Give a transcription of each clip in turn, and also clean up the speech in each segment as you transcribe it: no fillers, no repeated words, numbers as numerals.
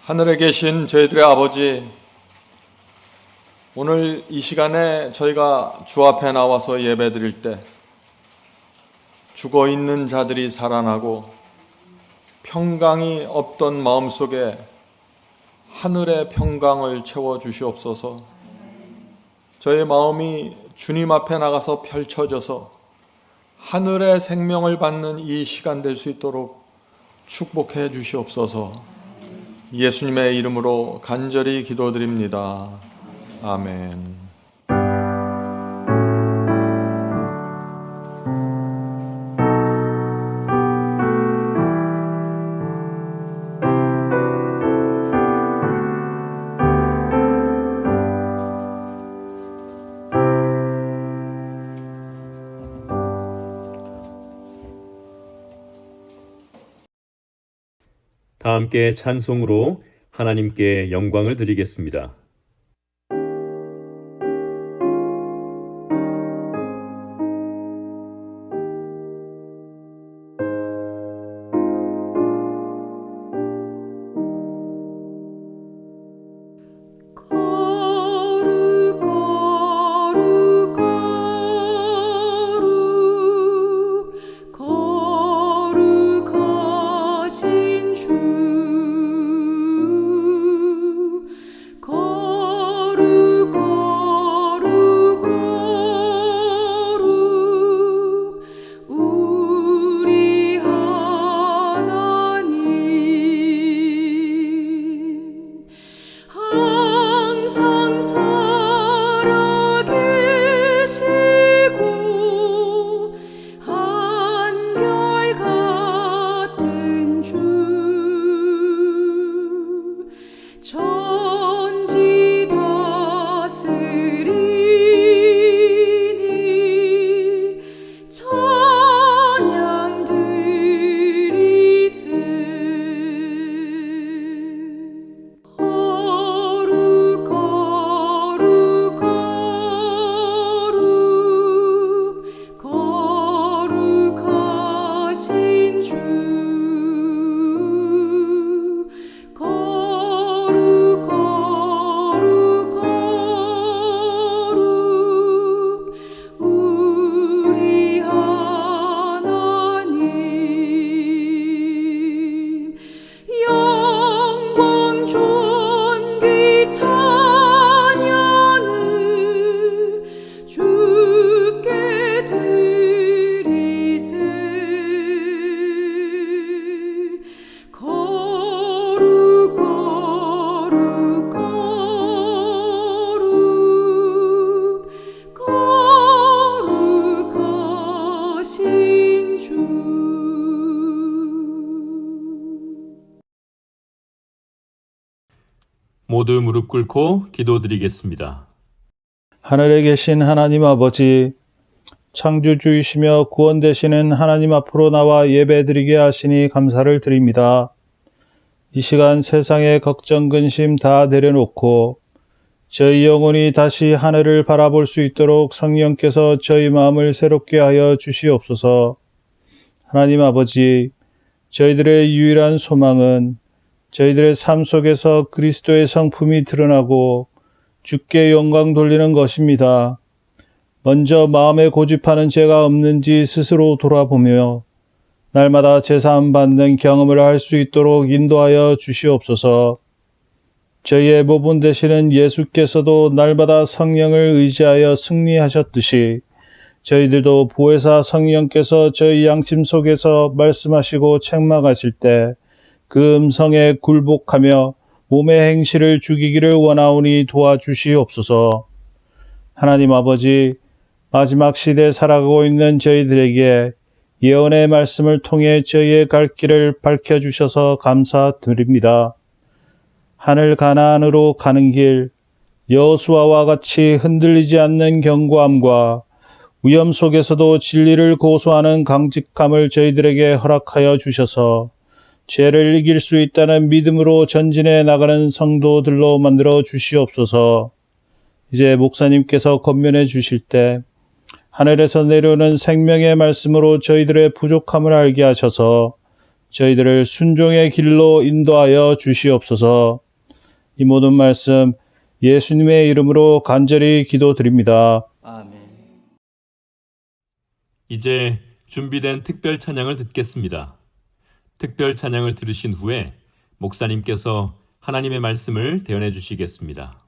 하늘에 계신 저희들의 아버지, 오늘 이 시간에 저희가 주 앞에 나와서 예배 드릴 때 죽어 있는 자들이 살아나고 평강이 없던 마음속에 하늘의 평강을 채워 주시옵소서. 저희 마음이 주님 앞에 나가서 펼쳐져서 하늘의 생명을 받는 이 시간 될 수 있도록 축복해 주시옵소서. 예수님의 이름으로 간절히 기도드립니다. 아멘. 다 함께 찬송으로 하나님께 영광을 드리겠습니다. 모두 무릎 꿇고 기도드리겠습니다. 하늘에 계신 하나님 아버지, 창조주이시며 구원 되시는 하나님 앞으로 나와 예배드리게 하시니 감사를 드립니다. 이 시간 세상의 걱정 근심 다 내려놓고 저희 영혼이 다시 하늘을 바라볼 수 있도록 성령께서 저희 마음을 새롭게 하여 주시옵소서. 하나님 아버지, 저희들의 유일한 소망은 저희들의 삶 속에서 그리스도의 성품이 드러나고 주께 영광 돌리는 것입니다. 먼저 마음에 고집하는 죄가 없는지 스스로 돌아보며 날마다 제사함 받는 경험을 할 수 있도록 인도하여 주시옵소서. 저희의 모분 되시는 예수께서도 날마다 성령을 의지하여 승리하셨듯이 저희들도 보혜사 성령께서 저희 양심 속에서 말씀하시고 책망하실 때 그 음성에 굴복하며 몸의 행실을 죽이기를 원하오니 도와주시옵소서. 하나님 아버지, 마지막 시대에 살아가고 있는 저희들에게 예언의 말씀을 통해 저희의 갈 길을 밝혀주셔서 감사드립니다. 하늘 가나안으로 가는 길, 여호수아와 같이 흔들리지 않는 견고함과 위험 속에서도 진리를 고수하는 강직함을 저희들에게 허락하여 주셔서 죄를 이길 수 있다는 믿음으로 전진해 나가는 성도들로 만들어 주시옵소서. 이제 목사님께서 권면해 주실 때 하늘에서 내려오는 생명의 말씀으로 저희들의 부족함을 알게 하셔서 저희들을 순종의 길로 인도하여 주시옵소서. 이 모든 말씀 예수님의 이름으로 간절히 기도드립니다. 아멘. 이제 준비된 특별 찬양을 듣겠습니다. 특별 찬양을 들으신 후에 목사님께서 하나님의 말씀을 대언해 주시겠습니다.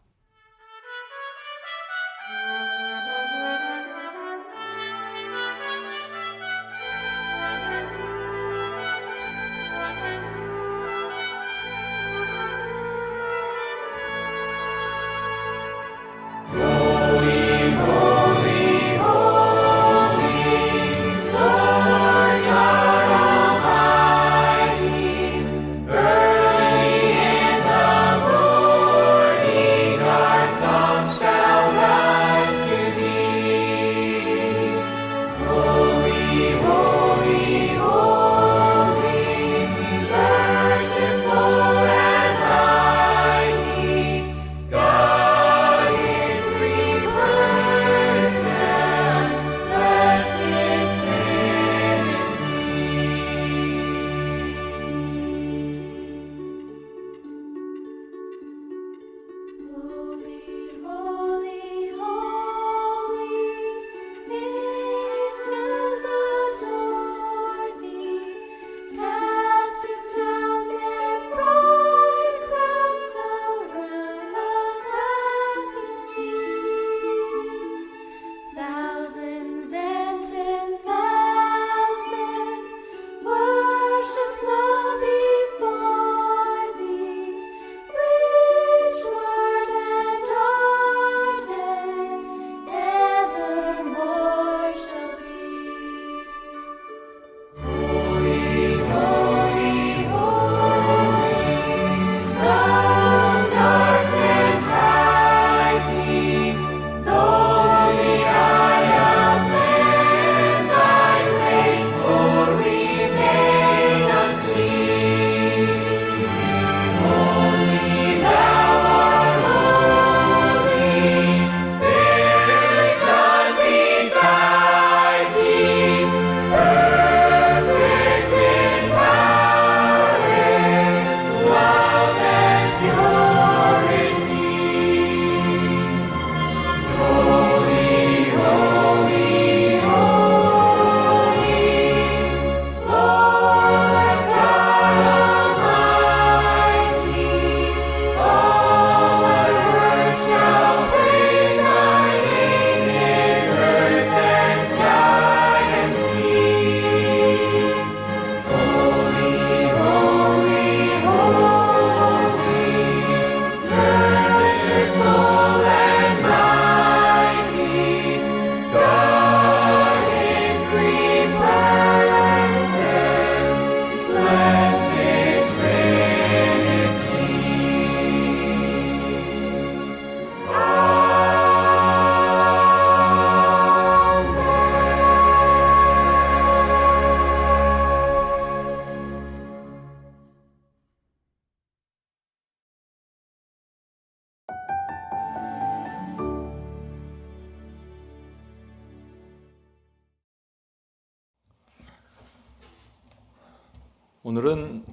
오늘은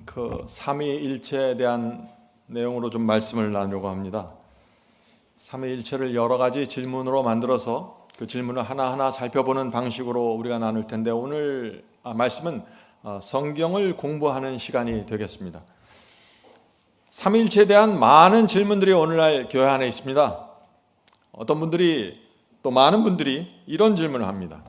삼위일체에 대한 내용으로 좀 말씀을 나누려고 합니다. 삼위일체를 여러 가지 질문으로 만들어서 그 질문을 하나하나 살펴보는 방식으로 우리가 나눌 텐데 오늘 말씀은 성경을 공부하는 시간이 되겠습니다. 삼위일체에 대한 많은 질문들이 오늘날 교회 안에 있습니다. 어떤 분들이 또 많은 분들이 이런 질문을 합니다.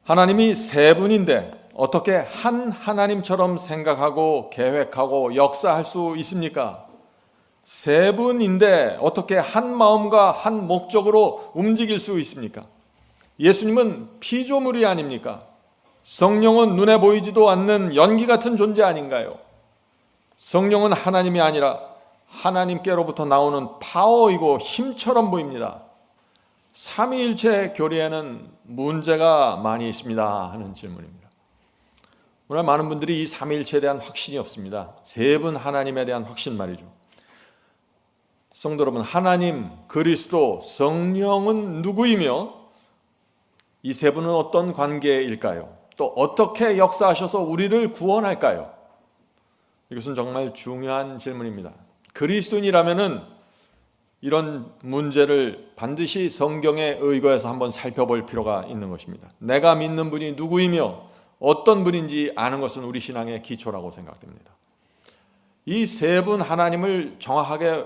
하나님이 세 분인데 어떻게 한 하나님처럼 생각하고 계획하고 역사할 수 있습니까? 세 분인데 어떻게 한 마음과 한 목적으로 움직일 수 있습니까? 예수님은 피조물이 아닙니까? 성령은 눈에 보이지도 않는 연기 같은 존재 아닌가요? 성령은 하나님이 아니라 하나님께로부터 나오는 파워이고 힘처럼 보입니다. 삼위일체 교리에는 문제가 많이 있습니다 하는 질문입니다. 오늘 많은 분들이 이 삼위일체에 대한 확신이 없습니다. 세 분 하나님에 대한 확신 말이죠. 성도 여러분, 하나님, 그리스도, 성령은 누구이며 이 세 분은 어떤 관계일까요? 또 어떻게 역사하셔서 우리를 구원할까요? 이것은 정말 중요한 질문입니다. 그리스도인이라면은 이런 문제를 반드시 성경에 의거해서 한번 살펴볼 필요가 있는 것입니다. 내가 믿는 분이 누구이며 어떤 분인지 아는 것은 우리 신앙의 기초라고 생각됩니다. 이 세 분 하나님을 정확하게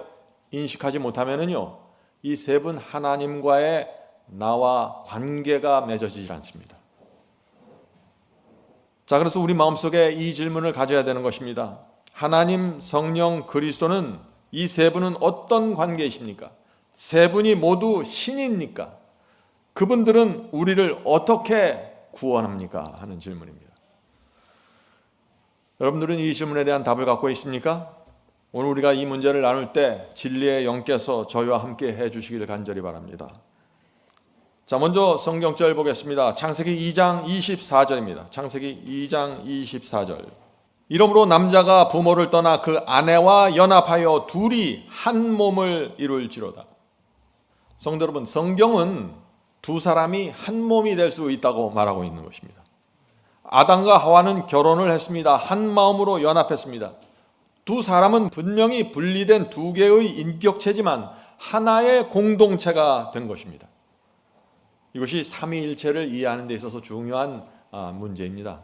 인식하지 못하면은요, 이 세 분 하나님과의 나와 관계가 맺어지질 않습니다. 자, 그래서 우리 마음속에 이 질문을 가져야 되는 것입니다. 하나님, 성령, 그리스도는 이 세 분은 어떤 관계이십니까? 세 분이 모두 신입니까? 그분들은 우리를 어떻게 구원합니까? 하는 질문입니다. 여러분들은 이 질문에 대한 답을 갖고 있습니까? 오늘 우리가 이 문제를 나눌 때 진리의 영께서 저희와 함께 해주시기를 간절히 바랍니다. 자, 먼저 성경절 보겠습니다. 창세기 2장 24절입니다. 창세기 2장 24절. 이러므로 남자가 부모를 떠나 그 아내와 연합하여 둘이 한 몸을 이룰지로다. 성도 여러분, 성경은 두 사람이 한 몸이 될 수 있다고 말하고 있는 것입니다. 아담과 하와는 결혼을 했습니다. 한 마음으로 연합했습니다. 두 사람은 분명히 분리된 두 개의 인격체지만 하나의 공동체가 된 것입니다. 이것이 삼위일체를 이해하는 데 있어서 중요한 문제입니다.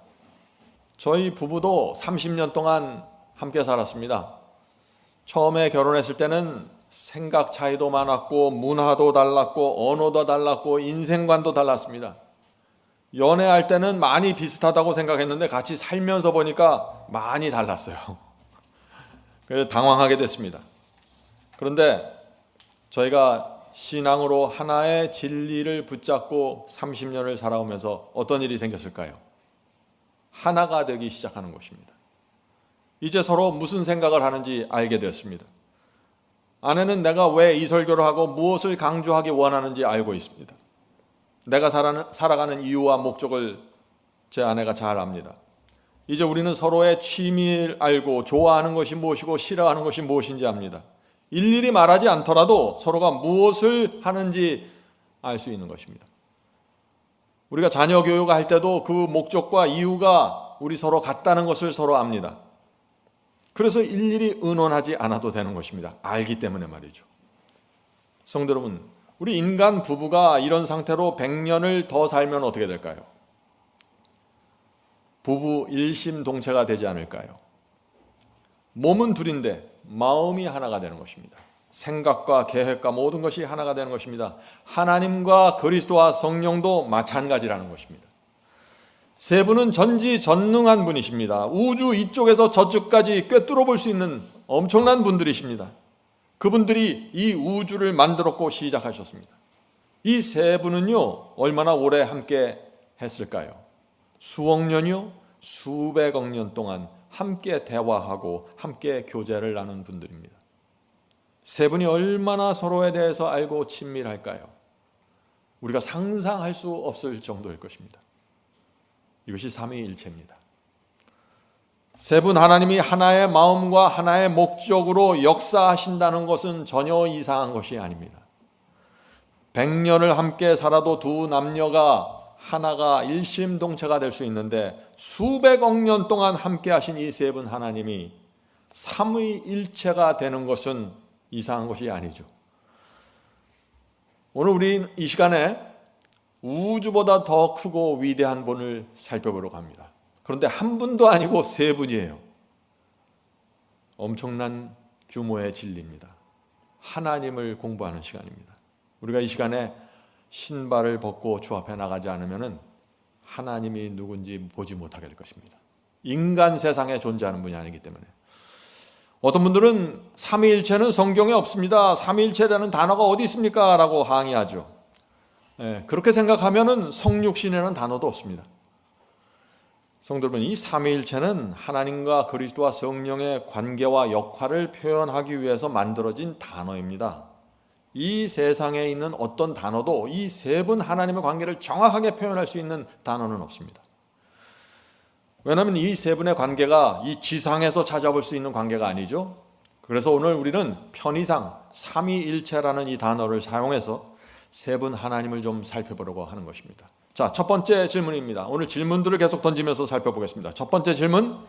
저희 부부도 30년 동안 함께 살았습니다. 처음에 결혼했을 때는 생각 차이도 많았고 문화도 달랐고 언어도 달랐고 인생관도 달랐습니다. 연애할 때는 많이 비슷하다고 생각했는데 같이 살면서 보니까 많이 달랐어요. 그래서 당황하게 됐습니다. 그런데 저희가 신앙으로 하나의 진리를 붙잡고 30년을 살아오면서 어떤 일이 생겼을까요? 하나가 되기 시작하는 것입니다. 이제 서로 무슨 생각을 하는지 알게 되었습니다. 아내는 내가 왜 이 설교를 하고 무엇을 강조하기 원하는지 알고 있습니다. 내가 살아가는 이유와 목적을 제 아내가 잘 압니다. 이제 우리는 서로의 취미를 알고 좋아하는 것이 무엇이고 싫어하는 것이 무엇인지 압니다. 일일이 말하지 않더라도 서로가 무엇을 하는지 알 수 있는 것입니다. 우리가 자녀 교육할 때도 그 목적과 이유가 우리 서로 같다는 것을 서로 압니다. 그래서 일일이 의논하지 않아도 되는 것입니다. 알기 때문에 말이죠. 성도 여러분, 우리 인간 부부가 이런 상태로 100년을 더 살면 어떻게 될까요? 부부 일심동체가 되지 않을까요? 몸은 둘인데 마음이 하나가 되는 것입니다. 생각과 계획과 모든 것이 하나가 되는 것입니다. 하나님과 그리스도와 성령도 마찬가지라는 것입니다. 세 분은 전지전능한 분이십니다. 우주 이쪽에서 저쪽까지 꿰뚫어 볼 수 있는 엄청난 분들이십니다. 그분들이 이 우주를 만들었고 시작하셨습니다. 이 세 분은요, 얼마나 오래 함께 했을까요? 수억 년이요? 수백억 년 동안 함께 대화하고 함께 교제를 나눈 분들입니다. 세 분이 얼마나 서로에 대해서 알고 친밀할까요? 우리가 상상할 수 없을 정도일 것입니다. 이것이 삼위일체입니다. 세 분 하나님이 하나의 마음과 하나의 목적으로 역사하신다는 것은 전혀 이상한 것이 아닙니다. 100년을 함께 살아도 두 남녀가 하나가 일심동체가 될 수 있는데 수백억 년 동안 함께 하신 이 세 분 하나님이 삼위일체가 되는 것은 이상한 것이 아니죠. 오늘 우리 이 시간에 우주보다 더 크고 위대한 분을 살펴보려고 합니다. 그런데 한 분도 아니고 세 분이에요. 엄청난 규모의 진리입니다. 하나님을 공부하는 시간입니다. 우리가 이 시간에 신발을 벗고 주 앞에 나가지 않으면 하나님이 누군지 보지 못하게 될 것입니다. 인간 세상에 존재하는 분이 아니기 때문에. 어떤 분들은 삼위일체는 성경에 없습니다. 삼위일체라는 단어가 어디 있습니까? 라고 항의하죠. 그렇게 생각하면 성육신이라는 단어도 없습니다. 성도 여러분, 이 삼위일체는 하나님과 그리스도와 성령의 관계와 역할을 표현하기 위해서 만들어진 단어입니다. 이 세상에 있는 어떤 단어도 이 세 분 하나님의 관계를 정확하게 표현할 수 있는 단어는 없습니다. 왜냐하면 이 세 분의 관계가 이 지상에서 찾아볼 수 있는 관계가 아니죠. 그래서 오늘 우리는 편의상 삼위일체라는 이 단어를 사용해서 세 분 하나님을 좀 살펴보려고 하는 것입니다. 자, 첫 번째 질문입니다. 오늘 질문들을 계속 던지면서 살펴보겠습니다. 첫 번째 질문,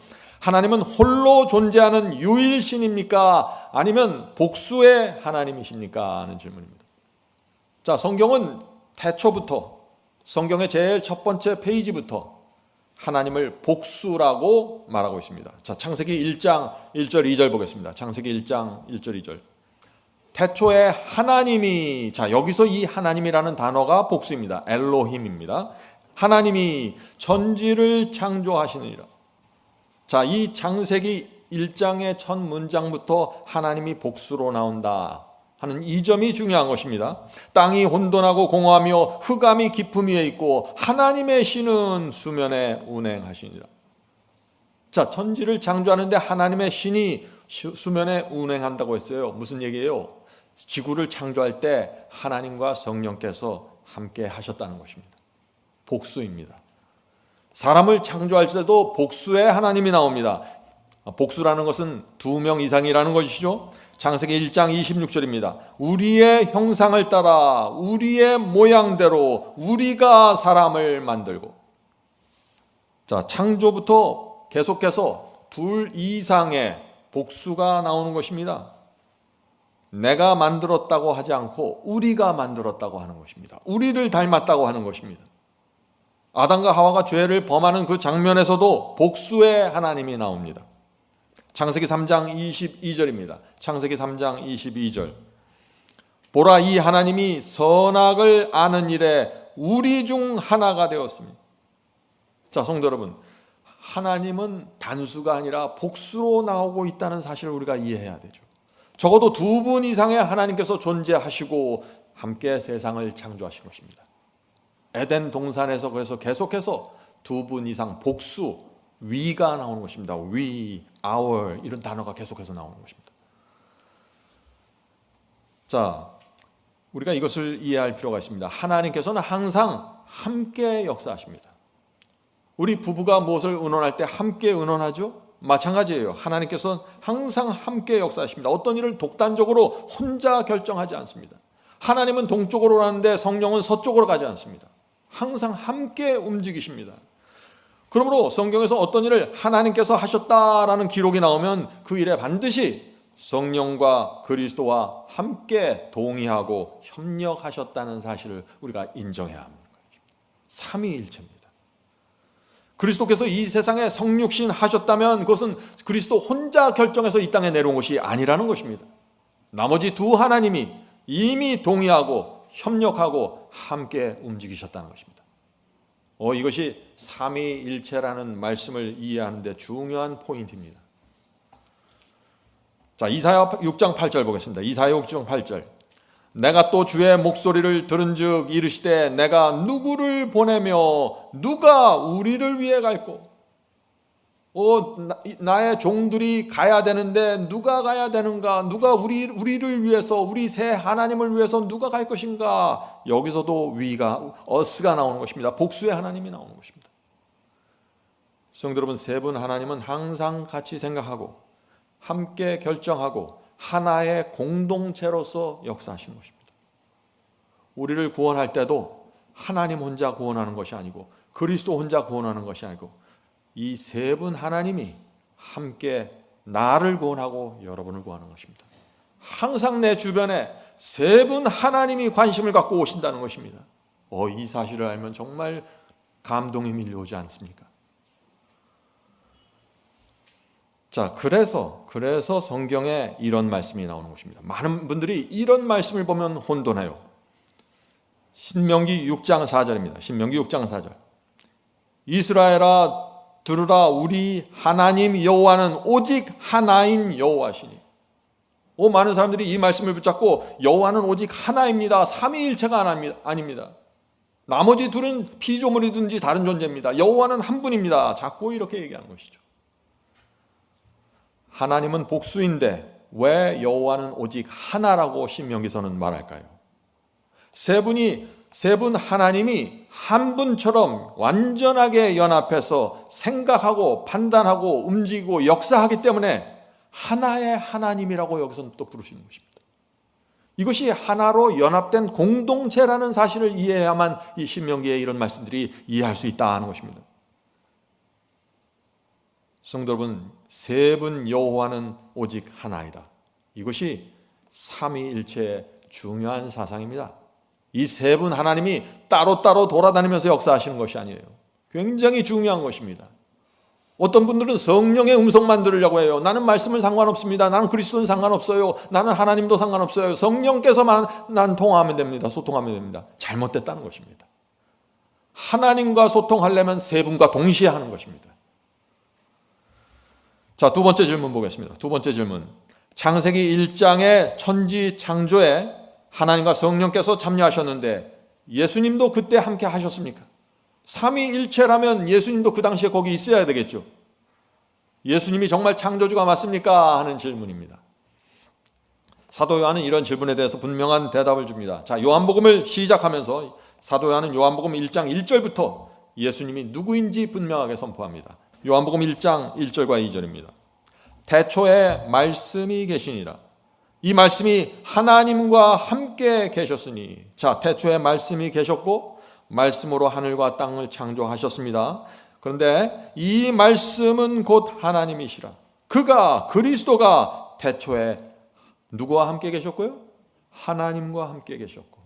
하나님은 홀로 존재하는 유일신입니까? 아니면 복수의 하나님이십니까? 하는 질문입니다. 자, 성경은 태초부터, 성경의 제일 첫 번째 페이지부터 하나님을 복수라고 말하고 있습니다. 자, 창세기 1장 1절 2절 보겠습니다. 창세기 1장 1절 2절. 태초에 하나님이, 자, 여기서 이 하나님이라는 단어가 복수입니다. 엘로힘입니다. 하나님이 천지를 창조하시느니라. 자, 이 창세기 1장의 첫 문장부터 하나님이 복수로 나온다 하는 이 점이 중요한 것입니다. 땅이 혼돈하고 공허하며 흑암이 깊음 위에 있고 하나님의 신은 수면에 운행하시니라. 자, 천지를 창조하는데 하나님의 신이 수면에 운행한다고 했어요. 무슨 얘기예요? 지구를 창조할 때 하나님과 성령께서 함께 하셨다는 것입니다. 복수입니다. 사람을 창조할 때도 복수의 하나님이 나옵니다. 복수라는 것은 2명 이상이라는 것이죠. 창세기 1장 26절입니다. 우리의 형상을 따라 우리의 모양대로 우리가 사람을 만들고. 자, 창조부터 계속해서 2 이상의 복수가 나오는 것입니다. 내가 만들었다고 하지 않고 우리가 만들었다고 하는 것입니다. 우리를 닮았다고 하는 것입니다. 아담과 하와가 죄를 범하는 그 장면에서도 복수의 하나님이 나옵니다. 창세기 3장 22절입니다. 창세기 3장 22절. 보라, 이 하나님이 선악을 아는 일에 우리 중 하나가 되었습니다. 자, 성도 여러분, 하나님은 단수가 아니라 복수로 나오고 있다는 사실을 우리가 이해해야 되죠. 적어도 2분 이상의 하나님께서 존재하시고 함께 세상을 창조하신 것입니다. 에덴 동산에서 그래서 계속해서 2분 이상 복수, 위가 나오는 것입니다. we, our 이런 단어가 계속해서 나오는 것입니다. 자, 우리가 이것을 이해할 필요가 있습니다. 하나님께서는 항상 함께 역사하십니다. 우리 부부가 무엇을 의논할 때 함께 의논하죠? 마찬가지예요. 하나님께서는 항상 함께 역사하십니다. 어떤 일을 독단적으로 혼자 결정하지 않습니다. 하나님은 동쪽으로 가는데 성령은 서쪽으로 가지 않습니다. 항상 함께 움직이십니다. 그러므로 성경에서 어떤 일을 하나님께서 하셨다라는 기록이 나오면 그 일에 반드시 성령과 그리스도와 함께 동의하고 협력하셨다는 사실을 우리가 인정해야 합니다. 삼위일체입니다. 그리스도께서 이 세상에 성육신 하셨다면 그것은 그리스도 혼자 결정해서 이 땅에 내려온 것이 아니라는 것입니다. 나머지 2 하나님이 이미 동의하고 협력하고 함께 움직이셨다는 것입니다. 이것이 삼위일체라는 말씀을 이해하는 데 중요한 포인트입니다. 자, 이사야 6장 8절 보겠습니다. 이사야 6장 8절. 내가 또 주의 목소리를 들은즉 이르시되 내가 누구를 보내며 누가 우리를 위해 갈꼬? 나의 종들이 가야 되는데 누가 가야 되는가? 누가 우리를 위해서, 우리 새 하나님을 위해서 누가 갈 것인가? 여기서도 위가, 어스가 나오는 것입니다. 복수의 하나님이 나오는 것입니다. 성도 여러분, 3분 하나님은 항상 같이 생각하고 함께 결정하고 하나의 공동체로서 역사하시는 것입니다. 우리를 구원할 때도 하나님 혼자 구원하는 것이 아니고 그리스도 혼자 구원하는 것이 아니고 이 3분 하나님이 함께 나를 구원하고 여러분을 구하는 것입니다. 항상 내 주변에 3분 하나님이 관심을 갖고 오신다는 것입니다. 이 사실을 알면 정말 감동이 밀려오지 않습니까? 자, 그래서 성경에 이런 말씀이 나오는 것입니다. 많은 분들이 이런 말씀을 보면 혼돈해요. 신명기 6장 4절입니다. 신명기 6장 4절. 이스라엘아 들으라, 우리 하나님 여호와는 오직 하나인 여호와시니. 많은 사람들이 이 말씀을 붙잡고 여호와는 오직 하나입니다. 삼위일체가 아닙니다. 나머지 둘은 피조물이든지 다른 존재입니다. 여호와는 한 분입니다. 자꾸 이렇게 얘기하는 것이죠. 하나님은 복수인데 왜 여호와는 오직 하나라고 신명기서는 말할까요? 3분 하나님이 한 분처럼 완전하게 연합해서 생각하고 판단하고 움직이고 역사하기 때문에 하나의 하나님이라고 여기서 또 부르시는 것입니다. 이것이 하나로 연합된 공동체라는 사실을 이해해야만 이 신명기의 이런 말씀들이 이해할 수 있다는 것입니다. 성도 여러분, 세 분 여호와는 오직 하나이다. 이것이 삼위일체의 중요한 사상입니다. 이 세 분 하나님이 따로따로 돌아다니면서 역사하시는 것이 아니에요. 굉장히 중요한 것입니다. 어떤 분들은 성령의 음성만 들으려고 해요. 나는 말씀은 상관없습니다. 나는 그리스도는 상관없어요. 나는 하나님도 상관없어요. 성령께서만 난 통화하면 됩니다. 소통하면 됩니다. 잘못됐다는 것입니다. 하나님과 소통하려면 세 분과 동시에 하는 것입니다. 자, 두 번째 질문 보겠습니다. 두 번째 질문. 창세기 1장의 천지 창조에 하나님과 성령께서 참여하셨는데 예수님도 그때 함께 하셨습니까? 삼위일체라면 예수님도 그 당시에 거기 있어야 되겠죠. 예수님이 정말 창조주가 맞습니까? 하는 질문입니다. 사도 요한은 이런 질문에 대해서 분명한 대답을 줍니다. 자, 요한복음을 시작하면서 사도 요한은 요한복음 1장 1절부터 예수님이 누구인지 분명하게 선포합니다. 요한복음 1장 1절과 2절입니다. 태초에 말씀이 계시니라. 이 말씀이 하나님과 함께 계셨으니, 자, 태초에 말씀이 계셨고 말씀으로 하늘과 땅을 창조하셨습니다. 그런데 이 말씀은 곧 하나님이시라. 그가, 그리스도가 태초에 누구와 함께 계셨고요? 하나님과 함께 계셨고.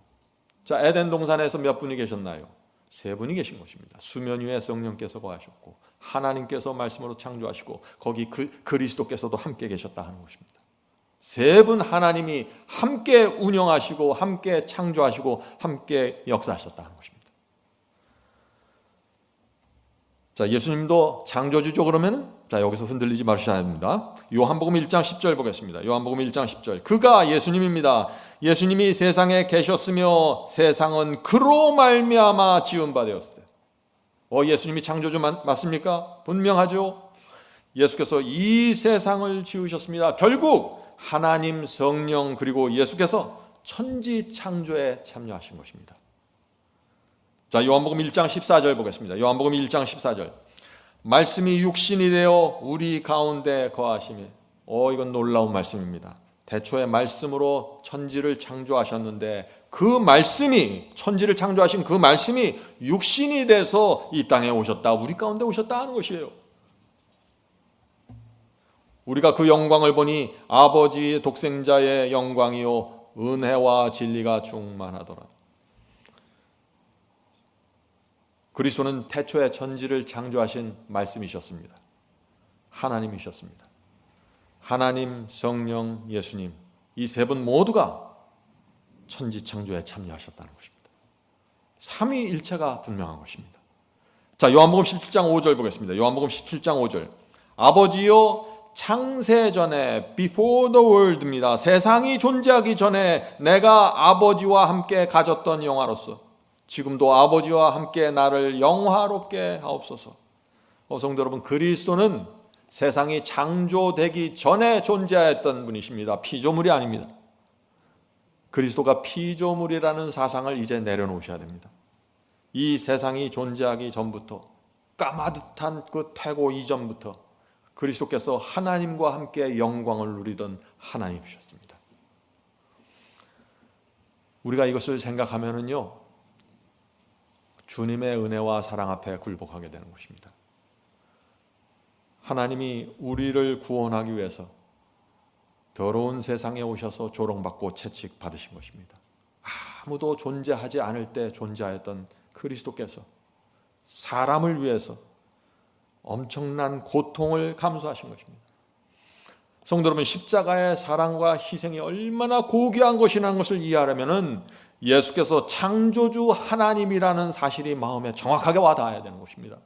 자, 에덴 동산에서 몇 분이 계셨나요? 세 분이 계신 것입니다. 수면 위에 성령께서 거하셨고 하나님께서 말씀으로 창조하시고 거기 그리스도께서도 함께 계셨다 하는 것입니다. 세 분 하나님이 함께 운영하시고 함께 창조하시고 함께 역사하셨다 하는 것입니다. 자, 예수님도 창조주죠. 그러면 자, 여기서 흔들리지 마셔야 합니다. 요한복음 1장 10절 보겠습니다. 요한복음 1장 10절. 그가 예수님입니다. 예수님이 세상에 계셨으며 세상은 그로 말미암아 지은 바 되었을 때. 예수님이 창조주 맞습니까? 분명하죠. 예수께서 이 세상을 지으셨습니다. 결국 하나님, 성령 그리고 예수께서 천지 창조에 참여하신 것입니다. 자, 요한복음 1장 14절 보겠습니다. 요한복음 1장 14절. 말씀이 육신이 되어 우리 가운데 거하시며. 이건 놀라운 말씀입니다. 태초에 말씀으로 천지를 창조하셨는데 그 말씀이, 천지를 창조하신 그 말씀이 육신이 돼서 이 땅에 오셨다, 우리 가운데 오셨다 하는 것이에요. 우리가 그 영광을 보니 아버지 독생자의 영광이요 은혜와 진리가 충만하더라. 그리스도는 태초에 천지를 창조하신 말씀이셨습니다. 하나님이셨습니다. 하나님, 성령, 예수님 이 세 분 모두가 천지 창조에 참여하셨다는 것입니다. 삼위일체가 분명한 것입니다. 자, 요한복음 17장 5절 보겠습니다. 요한복음 17장 5절. 아버지요 창세전에 before the world입니다. 세상이 존재하기 전에 내가 아버지와 함께 가졌던 영화로서 지금도 아버지와 함께 나를 영화롭게 하옵소서. 성도 여러분, 그리스도는 세상이 창조되기 전에 존재했던 분이십니다. 피조물이 아닙니다. 그리스도가 피조물이라는 사상을 이제 내려놓으셔야 됩니다. 이 세상이 존재하기 전부터, 까마득한 그 태고 이전부터 그리스도께서 하나님과 함께 영광을 누리던 하나님이셨습니다. 우리가 이것을 생각하면은요, 주님의 은혜와 사랑 앞에 굴복하게 되는 것입니다. 하나님이 우리를 구원하기 위해서 더러운 세상에 오셔서 조롱받고 채찍받으신 것입니다. 아무도 존재하지 않을 때 존재하였던 그리스도께서 사람을 위해서 엄청난 고통을 감수하신 것입니다. 성도 여러분, 십자가의 사랑과 희생이 얼마나 고귀한 것이라는 것을 이해하려면 예수께서 창조주 하나님이라는 사실이 마음에 정확하게 와닿아야 되는 것입니다.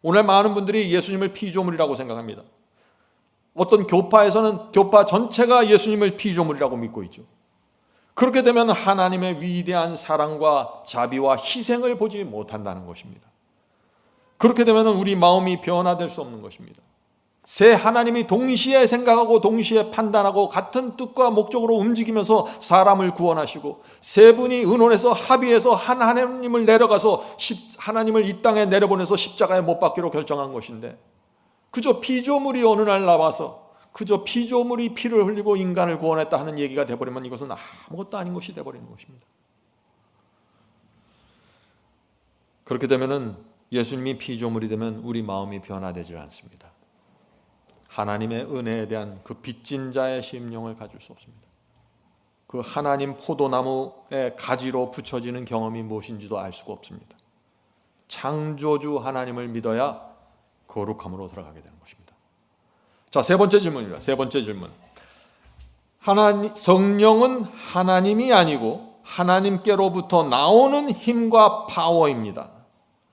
오늘 많은 분들이 예수님을 피조물이라고 생각합니다. 어떤 교파에서는 교파 전체가 예수님을 피조물이라고 믿고 있죠. 그렇게 되면 하나님의 위대한 사랑과 자비와 희생을 보지 못한다는 것입니다. 그렇게 되면 우리 마음이 변화될 수 없는 것입니다. 세 하나님이 동시에 생각하고 동시에 판단하고 같은 뜻과 목적으로 움직이면서 사람을 구원하시고 세 분이 의논해서 합의해서 한 하나님을 내려가서 하나님을 이 땅에 내려보내서 십자가에 못 박기로 결정한 것인데 그저 피조물이 어느 날 나와서 그저 피조물이 피를 흘리고 인간을 구원했다 하는 얘기가 되어버리면 이것은 아무것도 아닌 것이 되어버리는 것입니다. 그렇게 되면은 예수님이 피조물이 되면 우리 마음이 변화되질 않습니다. 하나님의 은혜에 대한 그 빚진 자의 심령을 가질 수 없습니다. 그 하나님 포도나무의 가지로 붙여지는 경험이 무엇인지도 알 수가 없습니다. 창조주 하나님을 믿어야 거룩함으로 들어가게 되는 것입니다. 자, 세 번째 질문입니다. 세 번째 질문. 성령은 하나님이 아니고 하나님께로부터 나오는 힘과 파워입니다.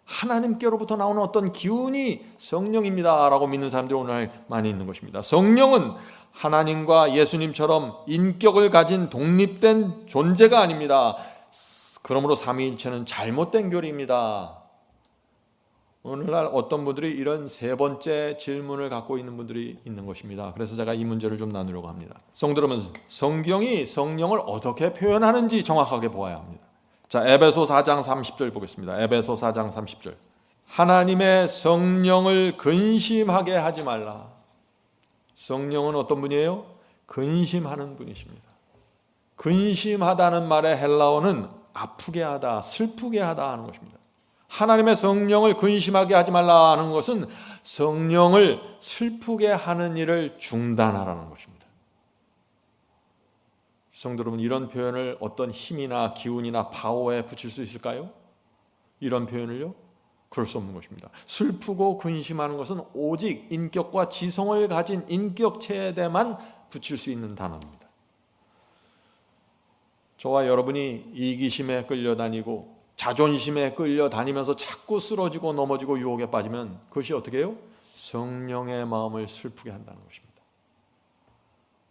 하나님께로부터 나오는 어떤 기운이 성령입니다 라고 믿는 사람들이 오늘 많이 있는 것입니다. 성령은 하나님과 예수님처럼 인격을 가진 독립된 존재가 아닙니다. 그러므로 삼위일체는 잘못된 교리입니다. 오늘날 어떤 분들이 이런 세 번째 질문을 갖고 있는 분들이 있는 것입니다. 그래서 제가 이 문제를 좀 나누려고 합니다. 성도 여러분, 성경이 성령을 어떻게 표현하는지 정확하게 보아야 합니다. 자, 에베소 4장 30절 보겠습니다. 에베소 4장 30절. 하나님의 성령을 근심하게 하지 말라. 성령은 어떤 분이에요? 근심하는 분이십니다. 근심하다는 말의 헬라어는 아프게 하다, 슬프게 하다 하는 것입니다. 하나님의 성령을 근심하게 하지 말라 하는 것은 성령을 슬프게 하는 일을 중단하라는 것입니다. 성도 여러분, 이런 표현을 어떤 힘이나 기운이나 파워에 붙일 수 있을까요? 이런 표현을요? 그럴 수 없는 것입니다. 슬프고 근심하는 것은 오직 인격과 지성을 가진 인격체에만 붙일 수 있는 단어입니다. 저와 여러분이 이기심에 끌려다니고 자존심에 끌려다니면서 자꾸 쓰러지고 넘어지고 유혹에 빠지면 그것이 어떻게 해요? 성령의 마음을 슬프게 한다는 것입니다.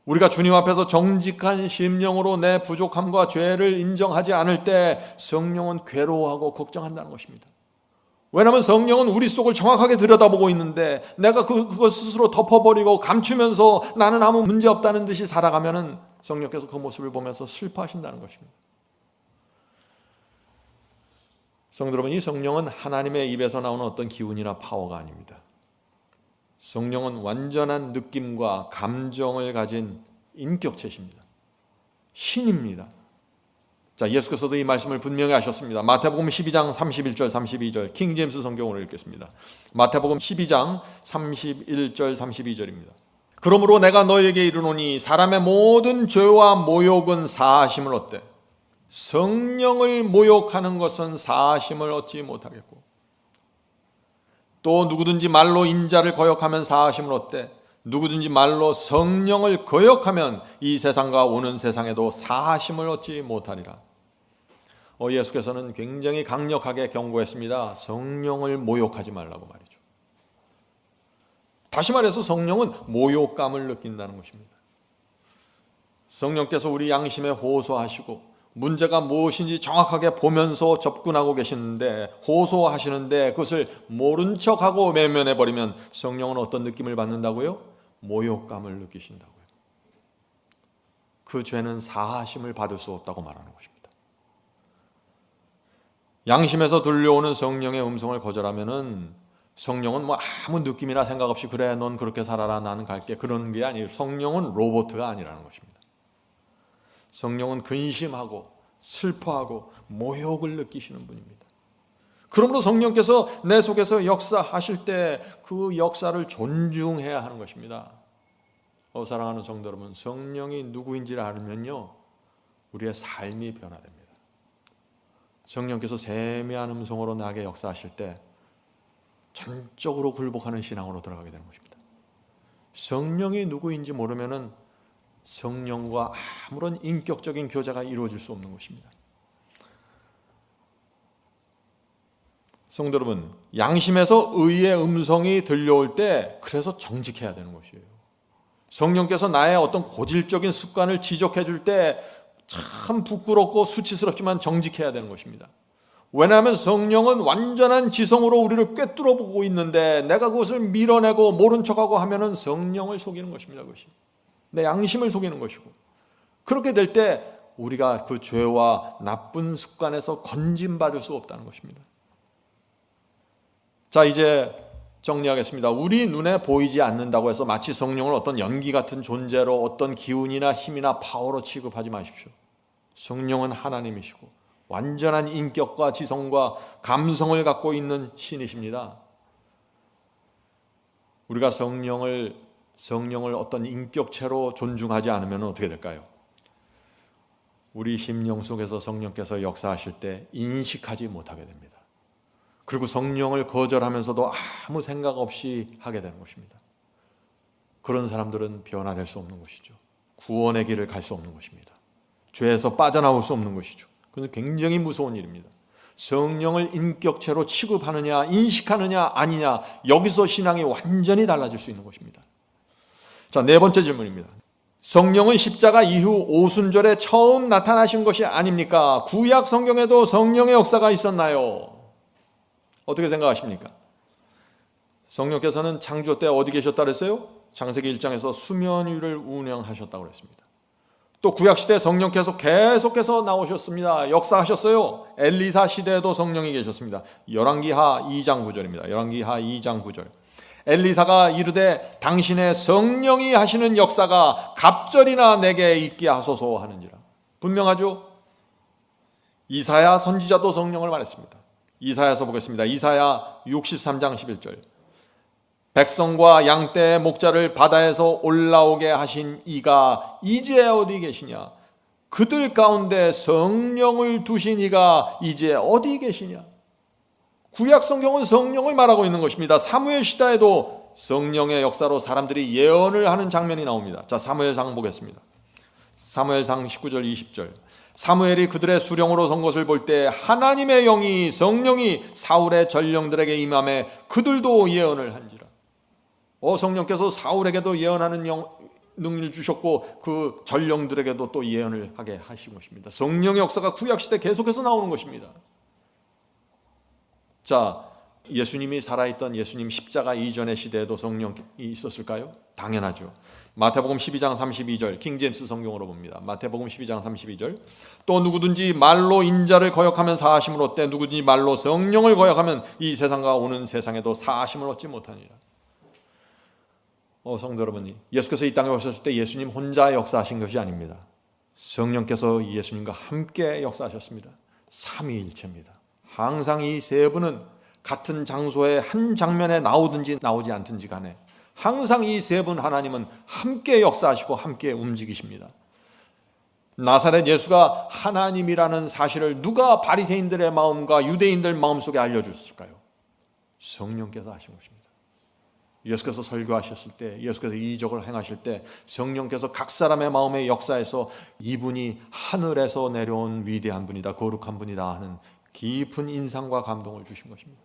우리가 주님 앞에서 정직한 심령으로 내 부족함과 죄를 인정하지 않을 때 성령은 괴로워하고 걱정한다는 것입니다. 왜냐하면 성령은 우리 속을 정확하게 들여다보고 있는데 내가 그것 스스로 덮어버리고 감추면서 나는 아무 문제 없다는 듯이 살아가면 성령께서 그 모습을 보면서 슬퍼하신다는 것입니다. 성도 여러분, 이 성령은 하나님의 입에서 나오는 어떤 기운이나 파워가 아닙니다. 성령은 완전한 느낌과 감정을 가진 인격체십니다. 신입니다. 자, 예수께서도 이 말씀을 분명히 하셨습니다. 마태복음 12장 31절 32절 킹제임스 성경으로 읽겠습니다. 마태복음 12장 31절 32절입니다. 그러므로 내가 너희에게 이르노니 사람의 모든 죄와 모욕은 사하심을 얻되 성령을 모욕하는 것은 사하심을 얻지 못하겠고 또 누구든지 말로 인자를 거역하면 사하심을 얻되 누구든지 말로 성령을 거역하면 이 세상과 오는 세상에도 사하심을 얻지 못하리라. 예수께서는 굉장히 강력하게 경고했습니다. 성령을 모욕하지 말라고 말이죠. 다시 말해서 성령은 모욕감을 느낀다는 것입니다. 성령께서 우리 양심에 호소하시고 문제가 무엇인지 정확하게 보면서 접근하고 계시는데 호소하시는데 그것을 모른 척하고 외면해버리면 성령은 어떤 느낌을 받는다고요? 모욕감을 느끼신다고요. 그 죄는 사하심을 받을 수 없다고 말하는 것입니다. 양심에서 들려오는 성령의 음성을 거절하면은 성령은 아무 느낌이나 생각 없이 그래 넌 그렇게 살아라 나는 갈게 그러는 게 아니에요. 성령은 로봇가 아니라는 것입니다. 성령은 근심하고 슬퍼하고 모욕을 느끼시는 분입니다. 그러므로 성령께서 내 속에서 역사하실 때 그 역사를 존중해야 하는 것입니다. 사랑하는 성도 여러분, 성령이 누구인지를 알면요 우리의 삶이 변화됩니다. 성령께서 세미한 음성으로 나에게 역사하실 때 전적으로 굴복하는 신앙으로 들어가게 되는 것입니다. 성령이 누구인지 모르면은 성령과 아무런 인격적인 교제가 이루어질 수 없는 것입니다. 성도 여러분, 양심에서 의의 음성이 들려올 때 그래서 정직해야 되는 것이에요. 성령께서 나의 어떤 고질적인 습관을 지적해 줄 때 참 부끄럽고 수치스럽지만 정직해야 되는 것입니다. 왜냐하면 성령은 완전한 지성으로 우리를 꿰뚫어 보고 있는데 내가 그것을 밀어내고 모른 척하고 하면은 성령을 속이는 것입니다. 그것이 내 양심을 속이는 것이고 그렇게 될 때 우리가 그 죄와 나쁜 습관에서 건짐받을 수 없다는 것입니다. 자, 이제 정리하겠습니다. 우리 눈에 보이지 않는다고 해서 마치 성령을 어떤 연기 같은 존재로 어떤 기운이나 힘이나 파워로 취급하지 마십시오. 성령은 하나님이시고 완전한 인격과 지성과 감성을 갖고 있는 신이십니다. 우리가 성령을 어떤 인격체로 존중하지 않으면 어떻게 될까요? 우리 심령 속에서 성령께서 역사하실 때 인식하지 못하게 됩니다. 그리고 성령을 거절하면서도 아무 생각 없이 하게 되는 것입니다. 그런 사람들은 변화될 수 없는 것이죠. 구원의 길을 갈 수 없는 것입니다. 죄에서 빠져나올 수 없는 것이죠. 그래서 굉장히 무서운 일입니다. 성령을 인격체로 취급하느냐 인식하느냐 아니냐, 여기서 신앙이 완전히 달라질 수 있는 것입니다. 자, 네 번째 질문입니다. 성령은 십자가 이후 오순절에 처음 나타나신 것이 아닙니까? 구약 성경에도 성령의 역사가 있었나요? 어떻게 생각하십니까? 성령께서는 창조 때 어디 계셨다 그랬어요? 창세기 1장에서 수면 위를 운행하셨다고 그랬습니다. 또 구약시대 성령께서 계속해서 나오셨습니다. 역사하셨어요. 엘리사 시대에도 성령이 계셨습니다. 열왕기하 2장 9절입니다. 열왕기하 2장 9절. 엘리사가 이르되 당신의 성령이 하시는 역사가 갑절이나 내게 있게 하소서 하는지라. 분명하죠? 이사야 선지자도 성령을 말했습니다. 이사야서 보겠습니다. 이사야 63장 11절. 백성과 양떼의 목자를 바다에서 올라오게 하신 이가 이제 어디 계시냐? 그들 가운데 성령을 두신 이가 이제 어디 계시냐? 구약 성경은 성령을 말하고 있는 것입니다. 사무엘 시대에도 성령의 역사로 사람들이 예언을 하는 장면이 나옵니다. 자, 사무엘상 보겠습니다. 사무엘상 19절 20절. 사무엘이 그들의 수령으로 선 것을 볼 때 하나님의 영이 성령이 사울의 전령들에게 임함에 그들도 예언을 한지라. 성령께서 사울에게도 예언하는 능력을 주셨고 그 전령들에게도 또 예언을 하게 하신 것입니다. 성령의 역사가 구약시대 계속해서 나오는 것입니다. 자, 예수님이 살아있던 예수님 십자가 이전의 시대에도 성령이 있었을까요? 당연하죠. 마태복음 12장 32절 킹제임스 성경으로 봅니다. 마태복음 12장 32절. 또 누구든지 말로 인자를 거역하면 사하심을 얻되 누구든지 말로 성령을 거역하면 이 세상과 오는 세상에도 사하심을 얻지 못하니라. 성도 여러분, 예수께서 이 땅에 오셨을 때 예수님 혼자 역사하신 것이 아닙니다. 성령께서 예수님과 함께 역사하셨습니다. 삼위일체입니다. 항상 이 세 분은 같은 장소에 한 장면에 나오든지 나오지 않든지 간에 항상 이 세 분 하나님은 함께 역사하시고 함께 움직이십니다. 나사렛 예수가 하나님이라는 사실을 누가 바리새인들의 마음과 유대인들 마음속에 알려주셨을까요? 성령께서 하신 것입니다. 예수께서 설교하셨을 때, 예수께서 이적을 행하실 때 성령께서 각 사람의 마음의 역사에서 이분이 하늘에서 내려온 위대한 분이다, 거룩한 분이다 하는 깊은 인상과 감동을 주신 것입니다.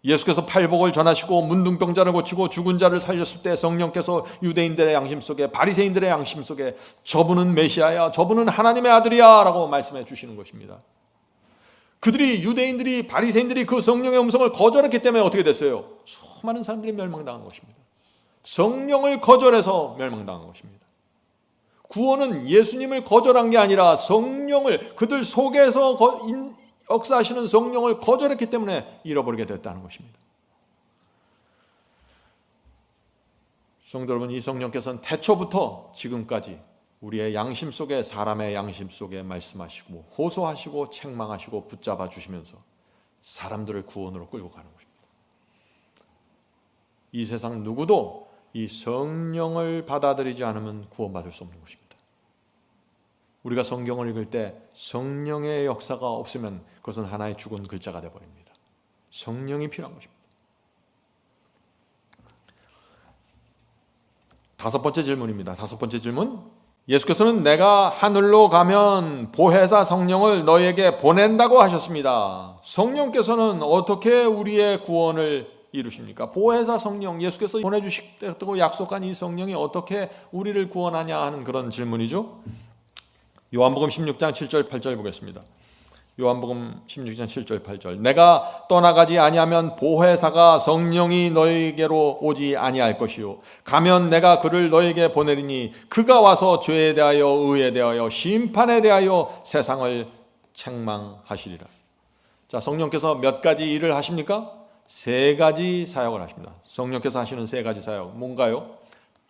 예수께서 팔복을 전하시고 문둥병자를 고치고 죽은 자를 살렸을 때 성령께서 유대인들의 양심 속에, 바리새인들의 양심 속에 저분은 메시아야, 저분은 하나님의 아들이야 라고 말씀해 주시는 것입니다. 유대인들이, 바리새인들이 그 성령의 음성을 거절했기 때문에 어떻게 됐어요? 수많은 사람들이 멸망당한 것입니다. 성령을 거절해서 멸망당한 것입니다. 구원은 예수님을 거절한 게 아니라 성령을, 그들 속에서 역사하시는 성령을 거절했기 때문에 잃어버리게 됐다는 것입니다. 성도 여러분, 이 성령께서는 태초부터 지금까지 우리의 양심 속에, 사람의 양심 속에 말씀하시고 호소하시고 책망하시고 붙잡아 주시면서 사람들을 구원으로 끌고 가는 것입니다. 이 세상 누구도 이 성령을 받아들이지 않으면 구원받을 수 없는 것입니다. 우리가 성경을 읽을 때 성령의 역사가 없으면 그것은 하나의 죽은 글자가 되어버립니다. 성령이 필요한 것입니다. 다섯 번째 질문입니다. 다섯 번째 질문. 예수께서는 내가 하늘로 가면 보혜사 성령을 너희에게 보낸다고 하셨습니다. 성령께서는 어떻게 우리의 구원을 이루십니까? 보혜사 성령, 예수께서 보내주시겠다고 약속한 이 성령이 어떻게 우리를 구원하냐 하는 그런 질문이죠. 요한복음 16장 7절 8절 보겠습니다. 요한복음 16장 7절 8절. 내가 떠나가지 아니하면 보혜사가 성령이 너희에게로 오지 아니할 것이요 가면 내가 그를 너희에게 보내리니 그가 와서 죄에 대하여 의에 대하여 심판에 대하여 세상을 책망하시리라. 자, 성령께서 몇 가지 일을 하십니까? 세 가지 사역을 하십니다. 성령께서 하시는 세 가지 사역 뭔가요?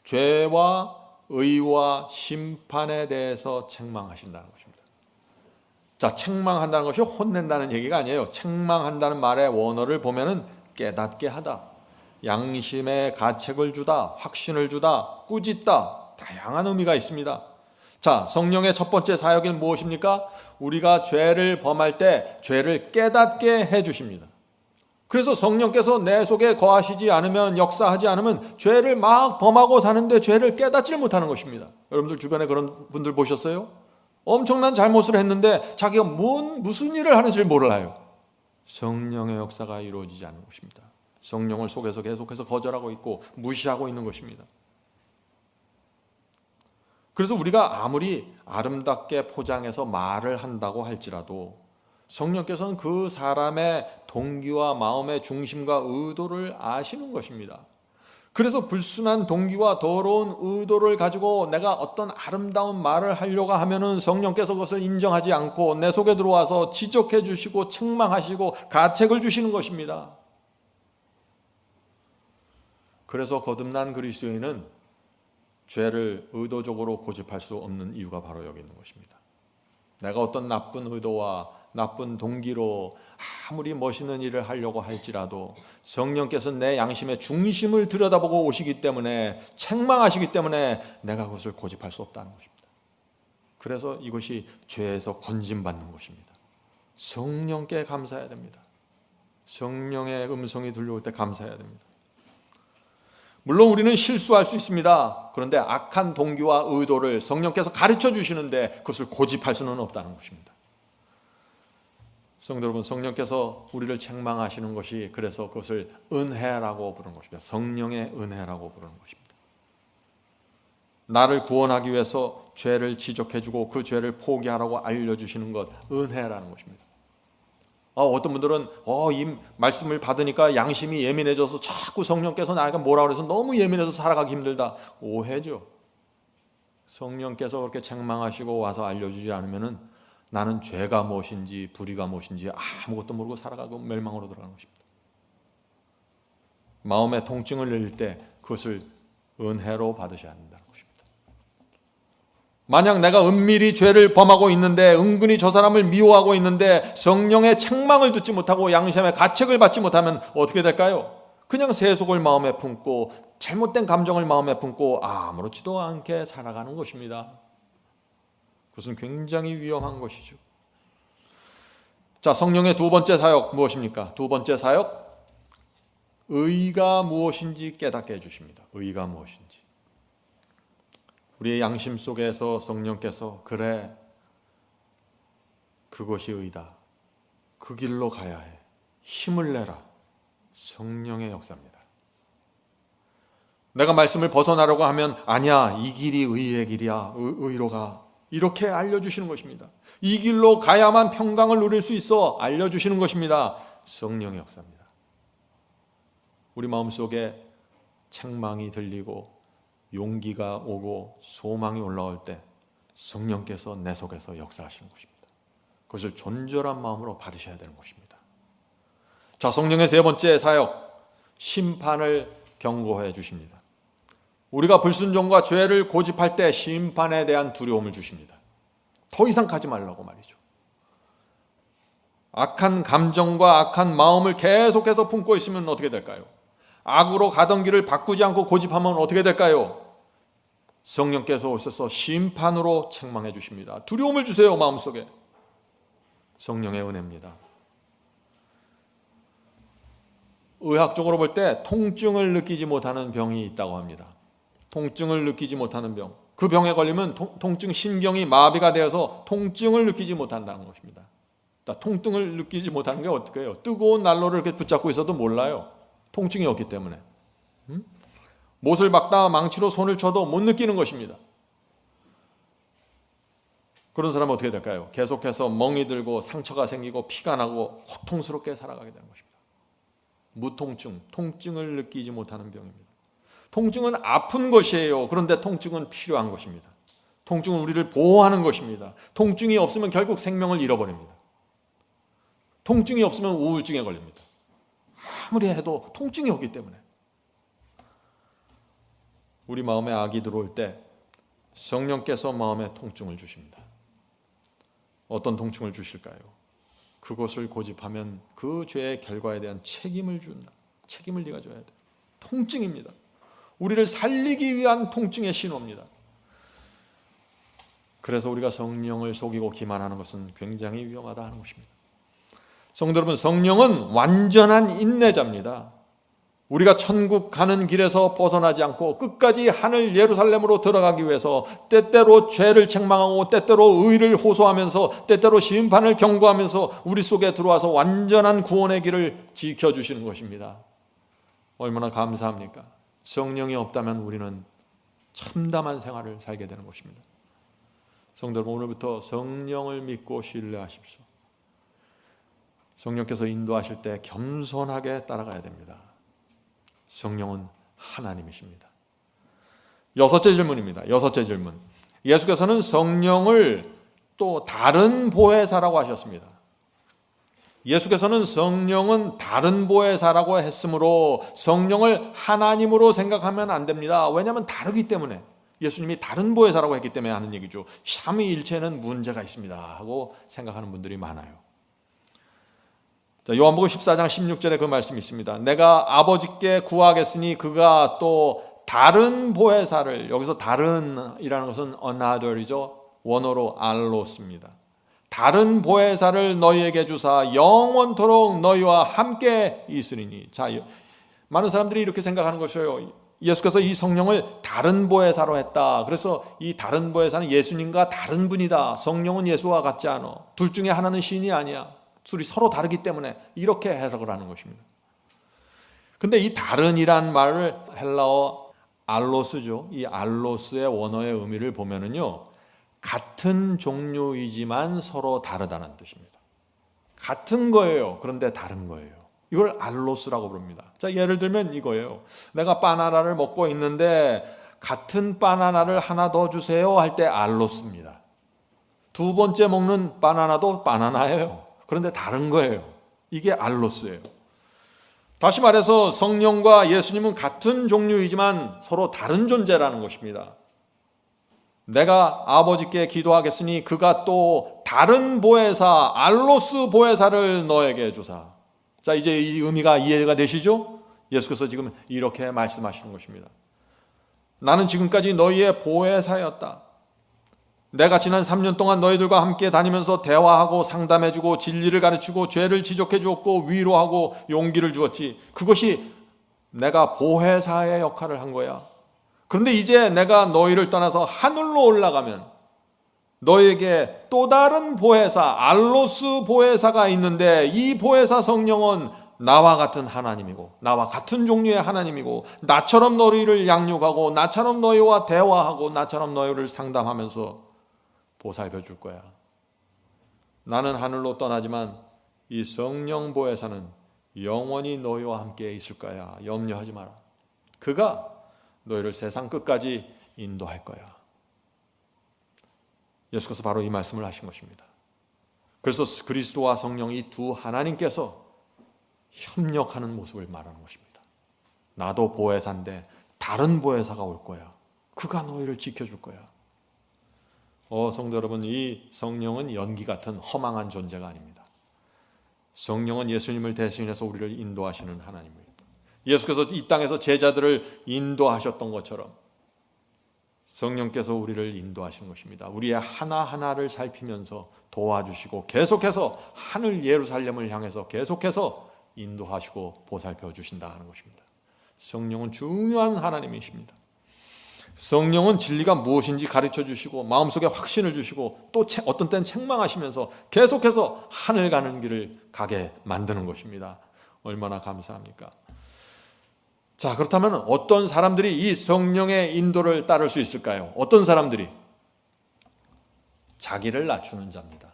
죄와 의와 심판에 대해서 책망하신다는 것입니다. 자, 책망한다는 것이 혼낸다는 얘기가 아니에요. 책망한다는 말의 원어를 보면은 깨닫게 하다, 양심의 가책을 주다, 확신을 주다, 꾸짖다, 다양한 의미가 있습니다. 자, 성령의 첫 번째 사역은 무엇입니까? 우리가 죄를 범할 때 죄를 깨닫게 해주십니다. 그래서 성령께서 내 속에 거하시지 않으면, 역사하지 않으면 죄를 막 범하고 사는데 죄를 깨닫지 못하는 것입니다. 여러분들 주변에 그런 분들 보셨어요? 엄청난 잘못을 했는데 자기가 무슨 일을 하는지를 몰라요. 성령의 역사가 이루어지지 않는 것입니다. 성령을 속에서 계속해서 거절하고 있고 무시하고 있는 것입니다. 그래서 우리가 아무리 아름답게 포장해서 말을 한다고 할지라도 성령께서는 그 사람의 동기와 마음의 중심과 의도를 아시는 것입니다. 그래서 불순한 동기와 더러운 의도를 가지고 내가 어떤 아름다운 말을 하려고 하면은 성령께서 그것을 인정하지 않고 내 속에 들어와서 지적해 주시고 책망하시고 가책을 주시는 것입니다. 그래서 거듭난 그리스도인은 죄를 의도적으로 고집할 수 없는 이유가 바로 여기 있는 것입니다. 내가 어떤 나쁜 의도와 나쁜 동기로 아무리 멋있는 일을 하려고 할지라도 성령께서 내 양심의 중심을 들여다보고 오시기 때문에, 책망하시기 때문에 내가 그것을 고집할 수 없다는 것입니다. 그래서 이것이 죄에서 건짐받는 것입니다. 성령께 감사해야 됩니다. 성령의 음성이 들려올 때 감사해야 됩니다. 물론 우리는 실수할 수 있습니다. 그런데 악한 동기와 의도를 성령께서 가르쳐 주시는데 그것을 고집할 수는 없다는 것입니다. 성도 여러분, 성령께서 우리를 책망하시는 것이 그래서 그것을 은혜라고 부르는 것입니다. 성령의 은혜라고 부르는 것입니다. 나를 구원하기 위해서 죄를 지적해주고 그 죄를 포기하라고 알려주시는 것, 은혜라는 것입니다. 어떤 분들은 이 말씀을 받으니까 양심이 예민해져서 자꾸 성령께서 나에게 뭐라 그래서 너무 예민해서 살아가기 힘들다. 오해죠. 성령께서 그렇게 책망하시고 와서 알려주지 않으면은 나는 죄가 무엇인지 불의가 무엇인지 아무것도 모르고 살아가고 멸망으로 들어가는 것입니다. 마음의 통증을 내릴 때 그것을 은혜로 받으셔야 한다는 것입니다. 만약 내가 은밀히 죄를 범하고 있는데, 은근히 저 사람을 미워하고 있는데 성령의 책망을 듣지 못하고 양심의 가책을 받지 못하면 어떻게 될까요? 그냥 세속을 마음에 품고 잘못된 감정을 마음에 품고 아무렇지도 않게 살아가는 것입니다. 그것은 굉장히 위험한 것이죠. 자, 성령의 두 번째 사역 무엇입니까? 두 번째 사역, 의가 무엇인지 깨닫게 해주십니다. 의가 무엇인지. 우리의 양심 속에서 성령께서 그래, 그것이 의다, 그 길로 가야 해, 힘을 내라. 성령의 역사입니다. 내가 말씀을 벗어나려고 하면 아니야, 이 길이 의의 길이야, 의로 가, 이렇게 알려주시는 것입니다. 이 길로 가야만 평강을 누릴 수 있어 알려주시는 것입니다. 성령의 역사입니다. 우리 마음속에 책망이 들리고 용기가 오고 소망이 올라올 때 성령께서 내 속에서 역사하시는 것입니다. 그것을 존절한 마음으로 받으셔야 되는 것입니다. 자, 성령의 세 번째 사역, 심판을 경고해 주십니다. 우리가 불순종과 죄를 고집할 때 심판에 대한 두려움을 주십니다. 더 이상 가지 말라고 말이죠. 악한 감정과 악한 마음을 계속해서 품고 있으면 어떻게 될까요? 악으로 가던 길을 바꾸지 않고 고집하면 어떻게 될까요? 성령께서 오셔서 심판으로 책망해 주십니다. 두려움을 주세요, 마음속에. 성령의 은혜입니다. 의학적으로 볼 때 통증을 느끼지 못하는 병이 있다고 합니다. 통증을 느끼지 못하는 병. 그 병에 걸리면 통증 신경이 마비가 되어서 통증을 느끼지 못한다는 것입니다. 통증을 느끼지 못하는 게 어떻게 해요? 뜨거운 난로를 이렇게 붙잡고 있어도 몰라요. 통증이 없기 때문에. 못을 박다 망치로 손을 쳐도 못 느끼는 것입니다. 그런 사람은 어떻게 될까요? 계속해서 멍이 들고 상처가 생기고 피가 나고 고통스럽게 살아가게 되는 것입니다. 무통증, 통증을 느끼지 못하는 병입니다. 통증은 아픈 것이에요. 그런데 통증은 필요한 것입니다. 통증은 우리를 보호하는 것입니다. 통증이 없으면 결국 생명을 잃어버립니다. 통증이 없으면 우울증에 걸립니다. 아무리 해도 통증이 오기 때문에. 우리 마음에 악이 들어올 때 성령께서 마음에 통증을 주십니다. 어떤 통증을 주실까요? 그것을 고집하면 그 죄의 결과에 대한 책임을 준다. 책임을 네가 져야 돼. 통증입니다. 우리를 살리기 위한 통증의 신호입니다. 그래서 우리가 성령을 속이고 기만하는 것은 굉장히 위험하다 하는 것입니다. 성도 여러분, 성령은 완전한 인내자입니다. 우리가 천국 가는 길에서 벗어나지 않고 끝까지 하늘 예루살렘으로 들어가기 위해서 때때로 죄를 책망하고 때때로 의를 호소하면서 때때로 심판을 경고하면서 우리 속에 들어와서 완전한 구원의 길을 지켜주시는 것입니다. 얼마나 감사합니까? 성령이 없다면 우리는 참담한 생활을 살게 되는 것입니다. 성도 여러분, 오늘부터 성령을 믿고 신뢰하십시오. 성령께서 인도하실 때 겸손하게 따라가야 됩니다. 성령은 하나님이십니다. 여섯째 질문입니다. 여섯째 질문. 예수께서는 성령을 또 다른 보혜사라고 하셨습니다. 예수께서는 성령은 다른 보혜사라고 했으므로 성령을 하나님으로 생각하면 안 됩니다. 왜냐하면 다르기 때문에. 예수님이 다른 보혜사라고 했기 때문에 하는 얘기죠. 삼위일체는 문제가 있습니다 하고 생각하는 분들이 많아요. 자, 요한복음 14장 16절에 그 말씀이 있습니다. 내가 아버지께 구하겠으니 그가 또 다른 보혜사를, 여기서 다른이라는 것은 another이죠. 원어로 알로스입니다. 다른 보혜사를 너희에게 주사 영원토록 너희와 함께 있으리니. 자, 많은 사람들이 이렇게 생각하는 것이에요. 예수께서 이 성령을 다른 보혜사로 했다. 그래서 이 다른 보혜사는 예수님과 다른 분이다. 성령은 예수와 같지 않아. 둘 중에 하나는 신이 아니야. 둘이 서로 다르기 때문에 이렇게 해석을 하는 것입니다. 근데 이 다른이란 말을 헬라어 알로스죠. 이 알로스의 원어의 의미를 보면은요, 같은 종류이지만 서로 다르다는 뜻입니다. 같은 거예요. 그런데 다른 거예요. 이걸 알로스라고 부릅니다. 자, 예를 들면 이거예요. 내가 바나나를 먹고 있는데 같은 바나나를 하나 더 주세요 할 때 알로스입니다. 두 번째 먹는 바나나도 바나나예요. 그런데 다른 거예요. 이게 알로스예요. 다시 말해서 성령과 예수님은 같은 종류이지만 서로 다른 존재라는 것입니다. 내가 아버지께 기도하겠으니 그가 또 다른 보혜사, 알로스 보혜사를 너에게 주사. 자, 이제 이 의미가 이해가 되시죠? 예수께서 지금 이렇게 말씀하시는 것입니다. 나는 지금까지 너희의 보혜사였다. 내가 지난 3년 동안 너희들과 함께 다니면서 대화하고 상담해주고 진리를 가르치고 죄를 지적해 주었고 위로하고 용기를 주었지. 그것이 내가 보혜사의 역할을 한 거야. 그런데 이제 내가 너희를 떠나서 하늘로 올라가면 너희에게 또 다른 보혜사, 알로스 보혜사가 있는데 이 보혜사 성령은 나와 같은 하나님이고 나와 같은 종류의 하나님이고 나처럼 너희를 양육하고 나처럼 너희와 대화하고 나처럼 너희를 상담하면서 보살펴 줄 거야. 나는 하늘로 떠나지만 이 성령 보혜사는 영원히 너희와 함께 있을 거야. 염려하지 마라. 그가 너희를 세상 끝까지 인도할 거야. 예수께서 바로 이 말씀을 하신 것입니다. 그래서 그리스도와 성령 이 두 하나님께서 협력하는 모습을 말하는 것입니다. 나도 보혜사인데 다른 보혜사가 올 거야. 그가 너희를 지켜줄 거야. 성도 여러분, 이 성령은 연기 같은 허망한 존재가 아닙니다. 성령은 예수님을 대신해서 우리를 인도하시는 하나님입니다. 예수께서 이 땅에서 제자들을 인도하셨던 것처럼 성령께서 우리를 인도하시는 것입니다. 우리의 하나하나를 살피면서 도와주시고 계속해서 하늘 예루살렘을 향해서 계속해서 인도하시고 보살펴 주신다 하는 것입니다. 성령은 중요한 하나님이십니다. 성령은 진리가 무엇인지 가르쳐 주시고 마음속에 확신을 주시고 또 어떤 때는 책망하시면서 계속해서 하늘 가는 길을 가게 만드는 것입니다. 얼마나 감사합니까? 자, 그렇다면 어떤 사람들이 이 성령의 인도를 따를 수 있을까요? 어떤 사람들이? 자기를 낮추는 자입니다.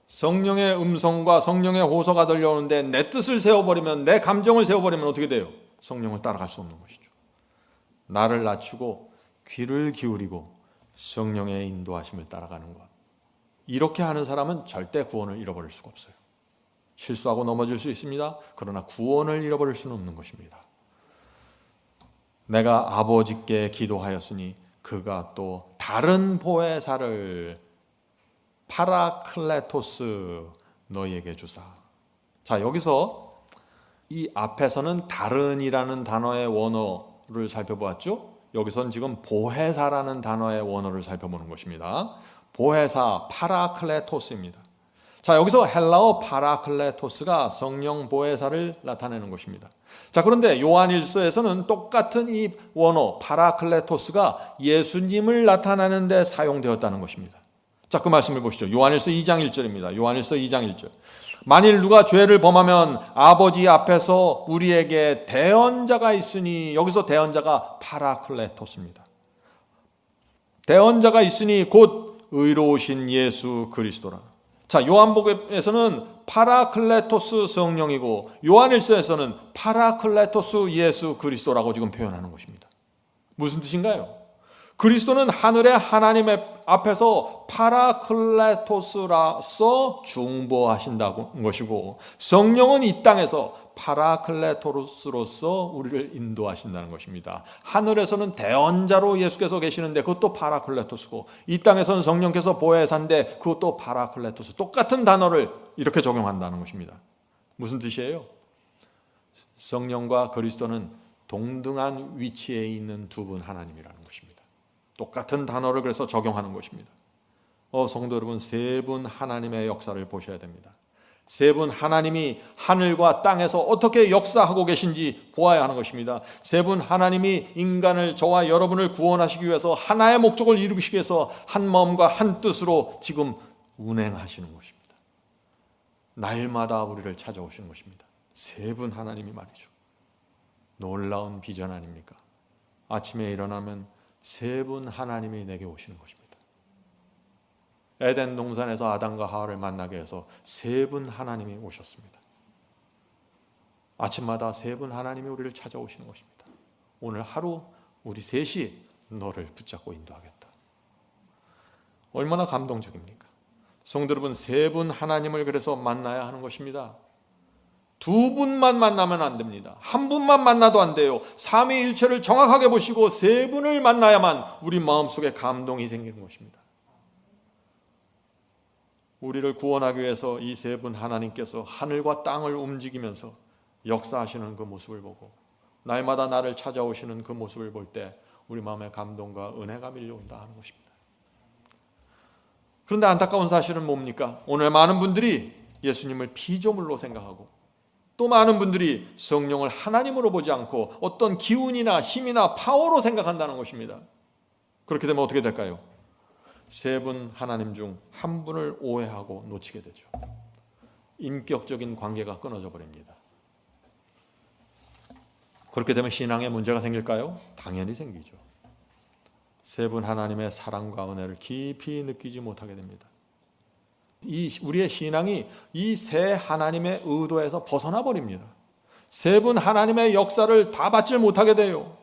성령의 음성과 성령의 호소가 들려오는데 내 뜻을 세워버리면, 내 감정을 세워버리면 어떻게 돼요? 성령을 따라갈 수 없는 것이죠. 나를 낮추고 귀를 기울이고 성령의 인도하심을 따라가는 것. 이렇게 하는 사람은 절대 구원을 잃어버릴 수가 없어요. 실수하고 넘어질 수 있습니다. 그러나 구원을 잃어버릴 수는 없는 것입니다. 내가 아버지께 기도하였으니 그가 또 다른 보혜사를 파라클레토스 너희에게 주사. 자, 여기서 이 앞에서는 다른이라는 단어의 원어를 살펴보았죠. 여기서는 지금 보혜사라는 단어의 원어를 살펴보는 것입니다. 보혜사 파라클레토스입니다. 자, 여기서 헬라어 파라클레토스가 성령 보혜사를 나타내는 것입니다. 자, 그런데 요한일서에서는 똑같은 이 원어 파라클레토스가 예수님을 나타내는 데 사용되었다는 것입니다. 자, 그 말씀을 보시죠. 요한일서 2장 1절입니다. 요한일서 2장 1절. 만일 누가 죄를 범하면 아버지 앞에서 우리에게 대언자가 있으니, 여기서 대언자가 파라클레토스입니다. 대언자가 있으니 곧 의로우신 예수 그리스도라. 자, 요한복음에서는 파라클레토스 성령이고 요한일서에서는 파라클레토스 예수 그리스도라고 지금 표현하는 것입니다. 무슨 뜻인가요? 그리스도는 하늘의 하나님의 앞에서 파라클레토스로서 중보하신다는 것이고, 성령은 이 땅에서 파라클레토스로서 우리를 인도하신다는 것입니다. 하늘에서는 대언자로 예수께서 계시는데 그것도 파라클레토스고, 이 땅에서는 성령께서 보혜사인데 그것도 파라클레토스. 똑같은 단어를 이렇게 적용한다는 것입니다. 무슨 뜻이에요? 성령과 그리스도는 동등한 위치에 있는 두 분 하나님이라는 것입니다. 똑같은 단어를 그래서 적용하는 것입니다. 성도 여러분, 세 분 하나님의 역사를 보셔야 됩니다. 세 분 하나님이 하늘과 땅에서 어떻게 역사하고 계신지 보아야 하는 것입니다. 세 분 하나님이 인간을, 저와 여러분을 구원하시기 위해서 하나의 목적을 이루시기 위해서 한 마음과 한 뜻으로 지금 운행하시는 것입니다. 날마다 우리를 찾아오시는 것입니다. 세 분 하나님이 말이죠. 놀라운 비전 아닙니까? 아침에 일어나면 세 분 하나님이 내게 오시는 것입니다. 에덴 동산에서 아담과 하와를 만나게 해서 세 분 하나님이 오셨습니다. 아침마다 세 분 하나님이 우리를 찾아오시는 것입니다. 오늘 하루 우리 셋이 너를 붙잡고 인도하겠다. 얼마나 감동적입니까? 성도 여러분, 세 분 하나님을 그래서 만나야 하는 것입니다. 두 분만 만나면 안 됩니다. 한 분만 만나도 안 돼요. 삼위일체를 정확하게 보시고 세 분을 만나야만 우리 마음속에 감동이 생기는 것입니다. 우리를 구원하기 위해서 이 세 분 하나님께서 하늘과 땅을 움직이면서 역사하시는 그 모습을 보고 날마다 나를 찾아오시는 그 모습을 볼 때 우리 마음에 감동과 은혜가 밀려온다 하는 것입니다. 그런데 안타까운 사실은 뭡니까? 오늘 많은 분들이 예수님을 피조물로 생각하고 또 많은 분들이 성령을 하나님으로 보지 않고 어떤 기운이나 힘이나 파워로 생각한다는 것입니다. 그렇게 되면 어떻게 될까요? 세 분 하나님 중 한 분을 오해하고 놓치게 되죠. 인격적인 관계가 끊어져 버립니다. 그렇게 되면 신앙에 문제가 생길까요? 당연히 생기죠. 세 분 하나님의 사랑과 은혜를 깊이 느끼지 못하게 됩니다. 우리의 신앙이 이 세 하나님의 의도에서 벗어나 버립니다. 세 분 하나님의 역사를 다 받지 못하게 돼요.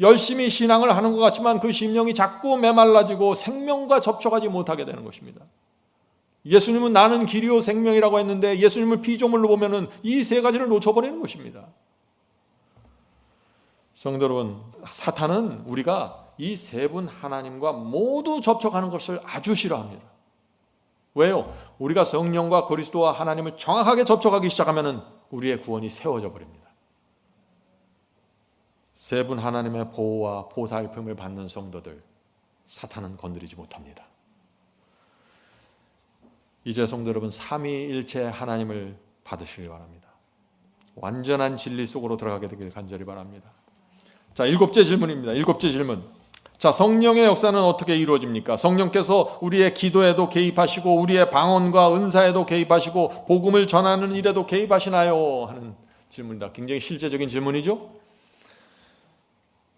열심히 신앙을 하는 것 같지만 그 심령이 자꾸 메말라지고 생명과 접촉하지 못하게 되는 것입니다. 예수님은 나는 길이요 생명이라고 했는데 예수님을 피조물로 보면은 이 세 가지를 놓쳐버리는 것입니다. 성도 여러분, 사탄은 우리가 이 세 분 하나님과 모두 접촉하는 것을 아주 싫어합니다. 왜요? 우리가 성령과 그리스도와 하나님을 정확하게 접촉하기 시작하면 우리의 구원이 세워져 버립니다. 세 분 하나님의 보호와 보살핌을 받는 성도들, 사탄은 건드리지 못합니다. 이제 성도 여러분, 삼위일체 하나님을 받으시길 바랍니다. 완전한 진리 속으로 들어가게 되길 간절히 바랍니다. 자, 일곱째 질문입니다. 일곱째 질문. 자, 성령의 역사는 어떻게 이루어집니까? 성령께서 우리의 기도에도 개입하시고 우리의 방언과 은사에도 개입하시고 복음을 전하는 일에도 개입하시나요? 하는 질문입니다. 굉장히 실제적인 질문이죠.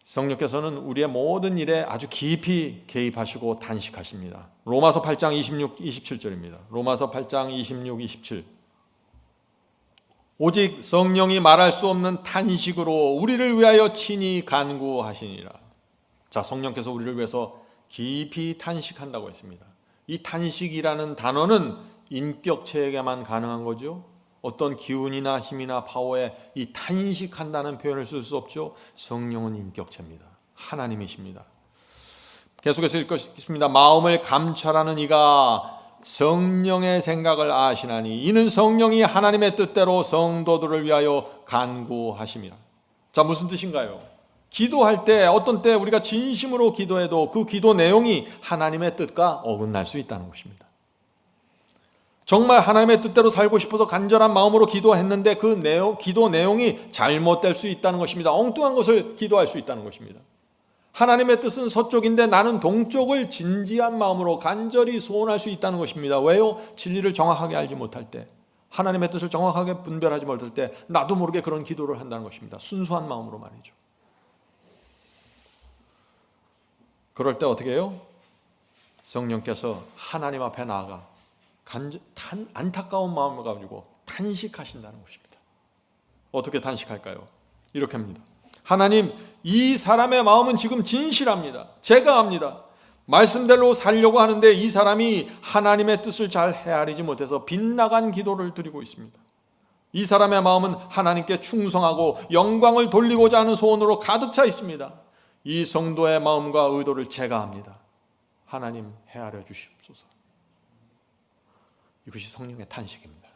성령께서는 우리의 모든 일에 아주 깊이 개입하시고 단식하십니다. 로마서 8장 26, 27절입니다. 로마서 8장 26, 27. 오직 성령이 말할 수 없는 탄식으로 우리를 위하여 친히 간구하시니라. 자, 성령께서 우리를 위해서 깊이 탄식한다고 했습니다. 이 탄식이라는 단어는 인격체에게만 가능한 거죠. 어떤 기운이나 힘이나 파워에 이 탄식한다는 표현을 쓸 수 없죠. 성령은 인격체입니다. 하나님이십니다. 계속해서 읽겠습니다. 마음을 감찰하는 이가 성령의 생각을 아시나니 이는 성령이 하나님의 뜻대로 성도들을 위하여 간구하심이라. 자, 무슨 뜻인가요? 기도할 때 어떤 때 우리가 진심으로 기도해도 그 기도 내용이 하나님의 뜻과 어긋날 수 있다는 것입니다. 정말 하나님의 뜻대로 살고 싶어서 간절한 마음으로 기도했는데 그 기도 내용이 잘못될 수 있다는 것입니다. 엉뚱한 것을 기도할 수 있다는 것입니다. 하나님의 뜻은 서쪽인데 나는 동쪽을 진지한 마음으로 간절히 소원할 수 있다는 것입니다. 왜요? 진리를 정확하게 알지 못할 때, 하나님의 뜻을 정확하게 분별하지 못할 때 나도 모르게 그런 기도를 한다는 것입니다. 순수한 마음으로 말이죠. 그럴 때 어떻게 해요? 성령께서 하나님 앞에 나아가 안타까운 마음을 가지고 탄식하신다는 것입니다. 어떻게 탄식할까요? 이렇게 합니다. 하나님, 이 사람의 마음은 지금 진실합니다. 제가 압니다. 말씀대로 살려고 하는데 이 사람이 하나님의 뜻을 잘 헤아리지 못해서 빗나간 기도를 드리고 있습니다. 이 사람의 마음은 하나님께 충성하고 영광을 돌리고자 하는 소원으로 가득 차 있습니다. 이 성도의 마음과 의도를 제가 압니다. 하나님 헤아려 주시옵소서. 이것이 성령의 탄식입니다.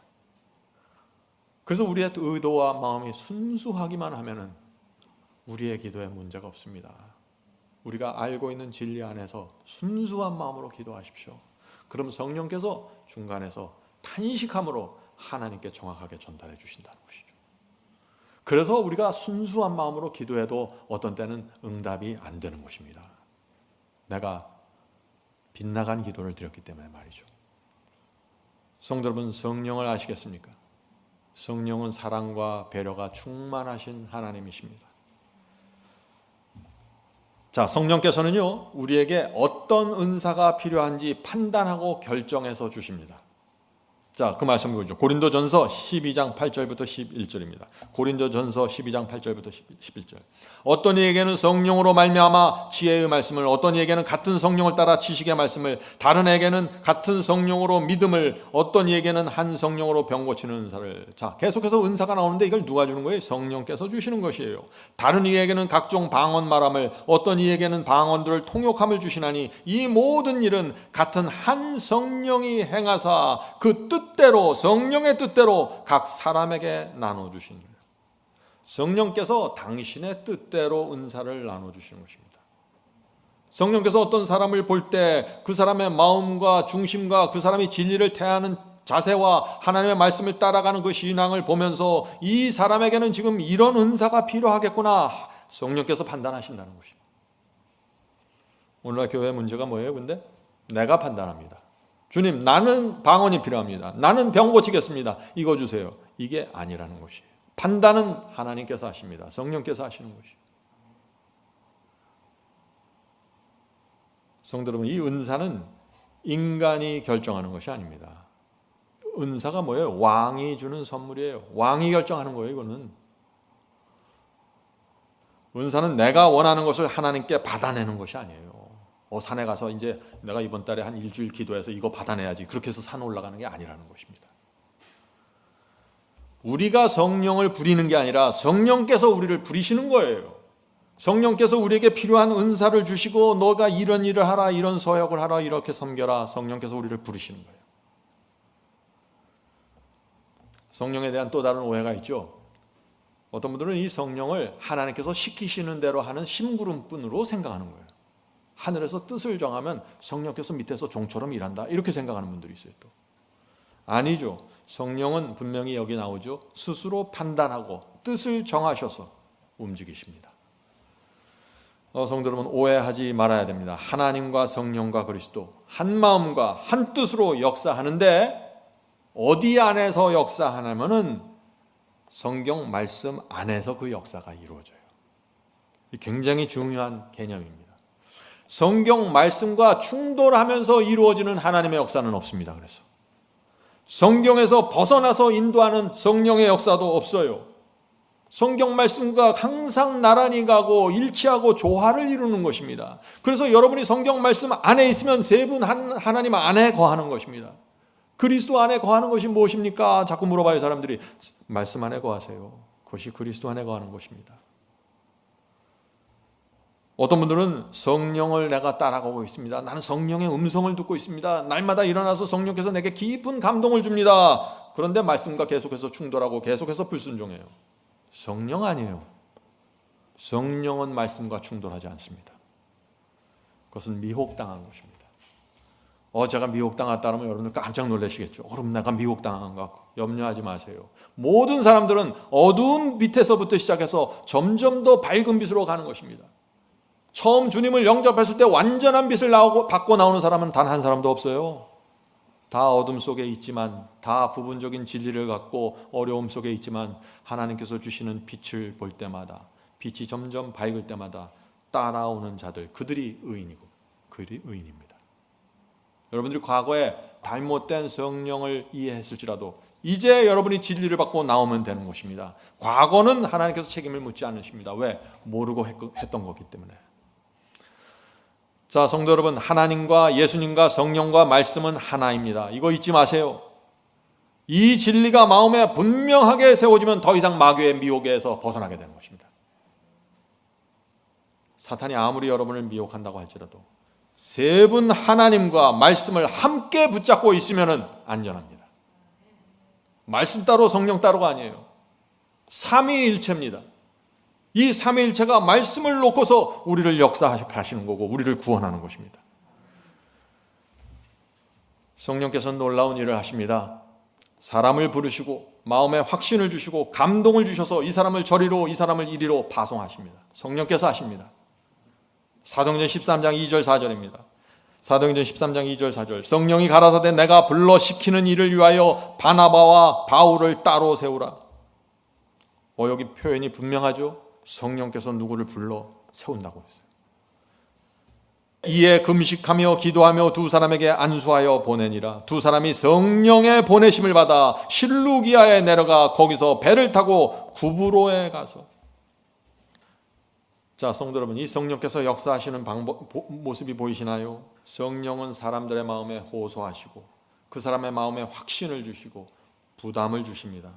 그래서 우리의 의도와 마음이 순수하기만 하면은 우리의 기도에 문제가 없습니다. 우리가 알고 있는 진리 안에서 순수한 마음으로 기도하십시오. 그럼 성령께서 중간에서 탄식함으로 하나님께 정확하게 전달해 주신다는 것이죠. 그래서 우리가 순수한 마음으로 기도해도 어떤 때는 응답이 안 되는 것입니다. 내가 빗나간 기도를 드렸기 때문에 말이죠. 성도 여러분, 성령을 아시겠습니까? 성령은 사랑과 배려가 충만하신 하나님이십니다. 자, 성령께서는요, 우리에게 어떤 은사가 필요한지 판단하고 결정해서 주십니다. 자, 그 말씀 보죠. 고린도전서 12장 8절부터 11절입니다. 고린도전서 12장 8절부터 11절. 어떤 이에게는 성령으로 말미암아 지혜의 말씀을, 어떤 이에게는 같은 성령을 따라 지식의 말씀을, 다른 이에게는 같은 성령으로 믿음을, 어떤 이에게는 한 성령으로 병 고치는 은사를. 자, 계속해서 은사가 나오는데 이걸 누가 주는 거예요? 성령께서 주시는 것이에요. 다른 이에게는 각종 방언 말함을, 어떤 이에게는 방언들을 통역함을 주시나니 이 모든 일은 같은 한 성령이 행하사 그 뜻대로, 성령의 뜻대로 각 사람에게 나눠주신 거예요. 성령께서 당신의 뜻대로 은사를 나눠주시는 것입니다. 성령께서 어떤 사람을 볼 때 그 사람의 마음과 중심과 그 사람이 진리를 대하는 자세와 하나님의 말씀을 따라가는 그 신앙을 보면서 이 사람에게는 지금 이런 은사가 필요하겠구나, 성령께서 판단하신다는 것입니다. 오늘날 교회의 문제가 뭐예요? 근데 내가 판단합니다. 주님, 나는 방언이 필요합니다. 나는 병 고치겠습니다. 이거 주세요. 이게 아니라는 것이에요. 판단은 하나님께서 하십니다. 성령께서 하시는 것이에요. 성도 여러분, 이 은사는 인간이 결정하는 것이 아닙니다. 은사가 뭐예요? 왕이 주는 선물이에요. 왕이 결정하는 거예요. 이거는 은사는 내가 원하는 것을 하나님께 받아내는 것이 아니에요. 산에 가서 이제 내가 이번 달에 한 일주일 기도해서 이거 받아내야지, 그렇게 해서 산 올라가는 게 아니라는 것입니다. 우리가 성령을 부리는 게 아니라 성령께서 우리를 부리시는 거예요. 성령께서 우리에게 필요한 은사를 주시고 너가 이런 일을 하라, 이런 서역을 하라, 이렇게 섬겨라. 성령께서 우리를 부르시는 거예요. 성령에 대한 또 다른 오해가 있죠. 어떤 분들은 이 성령을 하나님께서 시키시는 대로 하는 심부름꾼으로 생각하는 거예요. 하늘에서 뜻을 정하면 성령께서 밑에서 종처럼 일한다, 이렇게 생각하는 분들이 있어요. 또 아니죠. 성령은 분명히 여기 나오죠. 스스로 판단하고 뜻을 정하셔서 움직이십니다. 성도 여러분, 오해하지 말아야 됩니다. 하나님과 성령과 그리스도 한 마음과 한 뜻으로 역사하는데 어디 안에서 역사하냐면은 성경 말씀 안에서 그 역사가 이루어져요. 굉장히 중요한 개념입니다. 성경 말씀과 충돌하면서 이루어지는 하나님의 역사는 없습니다. 그래서 성경에서 벗어나서 인도하는 성령의 역사도 없어요. 성경 말씀과 항상 나란히 가고 일치하고 조화를 이루는 것입니다. 그래서 여러분이 성경 말씀 안에 있으면 세 분 하나님 안에 거하는 것입니다. 그리스도 안에 거하는 것이 무엇입니까? 자꾸 물어봐요, 사람들이. 말씀 안에 거하세요. 그것이 그리스도 안에 거하는 것입니다. 어떤 분들은 성령을 내가 따라가고 있습니다. 나는 성령의 음성을 듣고 있습니다. 날마다 일어나서 성령께서 내게 깊은 감동을 줍니다. 그런데 말씀과 계속해서 충돌하고 계속해서 불순종해요. 성령 아니에요. 성령은 말씀과 충돌하지 않습니다. 그것은 미혹당한 것입니다. 제가 미혹당했다 그러면 여러분들 깜짝 놀라시겠죠. 그럼 내가 미혹당한 것 같고. 염려하지 마세요. 모든 사람들은 어두운 빛에서부터 시작해서 점점 더 밝은 빛으로 가는 것입니다. 처음 주님을 영접했을 때 완전한 빛을 받고 나오는 사람은 단 한 사람도 없어요. 다 어둠 속에 있지만, 다 부분적인 진리를 갖고 어려움 속에 있지만, 하나님께서 주시는 빛을 볼 때마다, 빛이 점점 밝을 때마다 따라오는 자들, 그들이 의인이고 그들이 의인입니다. 여러분들이 과거에 잘못된 성령을 이해했을지라도 이제 여러분이 진리를 받고 나오면 되는 것입니다. 과거는 하나님께서 책임을 묻지 않으십니다. 왜? 모르고 했던 거기 때문에. 자, 성도 여러분, 하나님과 예수님과 성령과 말씀은 하나입니다. 이거 잊지 마세요. 이 진리가 마음에 분명하게 세워지면 더 이상 마귀의 미혹에서 벗어나게 되는 것입니다. 사탄이 아무리 여러분을 미혹한다고 할지라도 세 분 하나님과 말씀을 함께 붙잡고 있으면 안전합니다. 말씀 따로 성령 따로가 아니에요. 삼위일체입니다. 이 삼위일체가 말씀을 놓고서 우리를 역사하시는 거고 우리를 구원하는 것입니다. 성령께서는 놀라운 일을 하십니다. 사람을 부르시고 마음에 확신을 주시고 감동을 주셔서 이 사람을 저리로 이 사람을 이리로 파송하십니다. 성령께서 하십니다. 사도행전 13장 2절 4절입니다. 사도행전 13장 2절 4절. 성령이 가라사대 내가 불러 시키는 일을 위하여 바나바와 바울을 따로 세우라. 여기 표현이 분명하죠. 성령께서 누구를 불러 세운다고 했어요. 이에 금식하며 기도하며 두 사람에게 안수하여 보내니라. 두 사람이 성령의 보내심을 받아 실루기아에 내려가 거기서 배를 타고 구브로에 가서. 자, 성도 여러분, 이 성령께서 역사하시는 모습이 보이시나요? 성령은 사람들의 마음에 호소하시고 그 사람의 마음에 확신을 주시고 부담을 주십니다.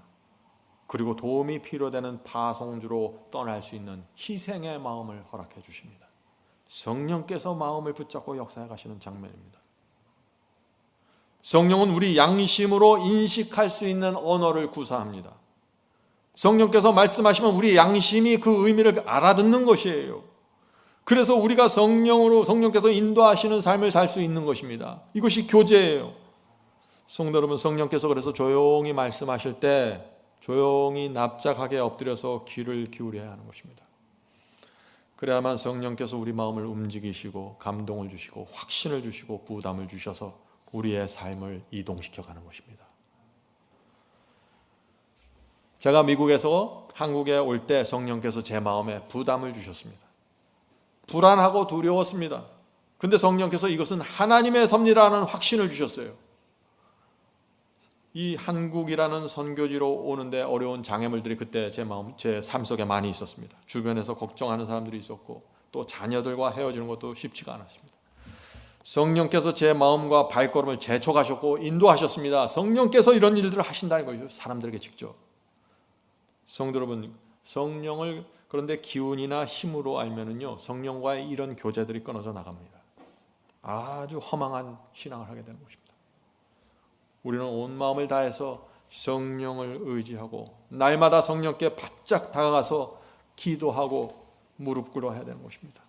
그리고 도움이 필요되는 파송주로 떠날 수 있는 희생의 마음을 허락해 주십니다. 성령께서 마음을 붙잡고 역사해 가시는 장면입니다. 성령은 우리 양심으로 인식할 수 있는 언어를 구사합니다. 성령께서 말씀하시면 우리 양심이 그 의미를 알아듣는 것이에요. 그래서 우리가 성령께서 인도하시는 삶을 살 수 있는 것입니다. 이것이 교제예요. 성도 여러분, 성령께서 그래서 조용히 말씀하실 때 조용히 납작하게 엎드려서 귀를 기울여야 하는 것입니다. 그래야만 성령께서 우리 마음을 움직이시고 감동을 주시고 확신을 주시고 부담을 주셔서 우리의 삶을 이동시켜가는 것입니다. 제가 미국에서 한국에 올 때 성령께서 제 마음에 부담을 주셨습니다. 불안하고 두려웠습니다. 근데 성령께서 이것은 하나님의 섭리라는 확신을 주셨어요. 이 한국이라는 선교지로 오는데 어려운 장애물들이 그때 제 삶 속에 많이 있었습니다. 주변에서 걱정하는 사람들이 있었고 또 자녀들과 헤어지는 것도 쉽지가 않았습니다. 성령께서 제 마음과 발걸음을 재촉하셨고 인도하셨습니다. 성령께서 이런 일들을 하신다는 거죠. 사람들에게 직접. 성도 여러분, 성령을 그런데 기운이나 힘으로 알면은요, 성령과의 이런 교제들이 끊어져 나갑니다. 아주 허망한 신앙을 하게 되는 것입니다. 우리는 온 마음을 다해서 성령을 의지하고 날마다 성령께 바짝 다가가서 기도하고 무릎 꿇어야 되는 것입니다.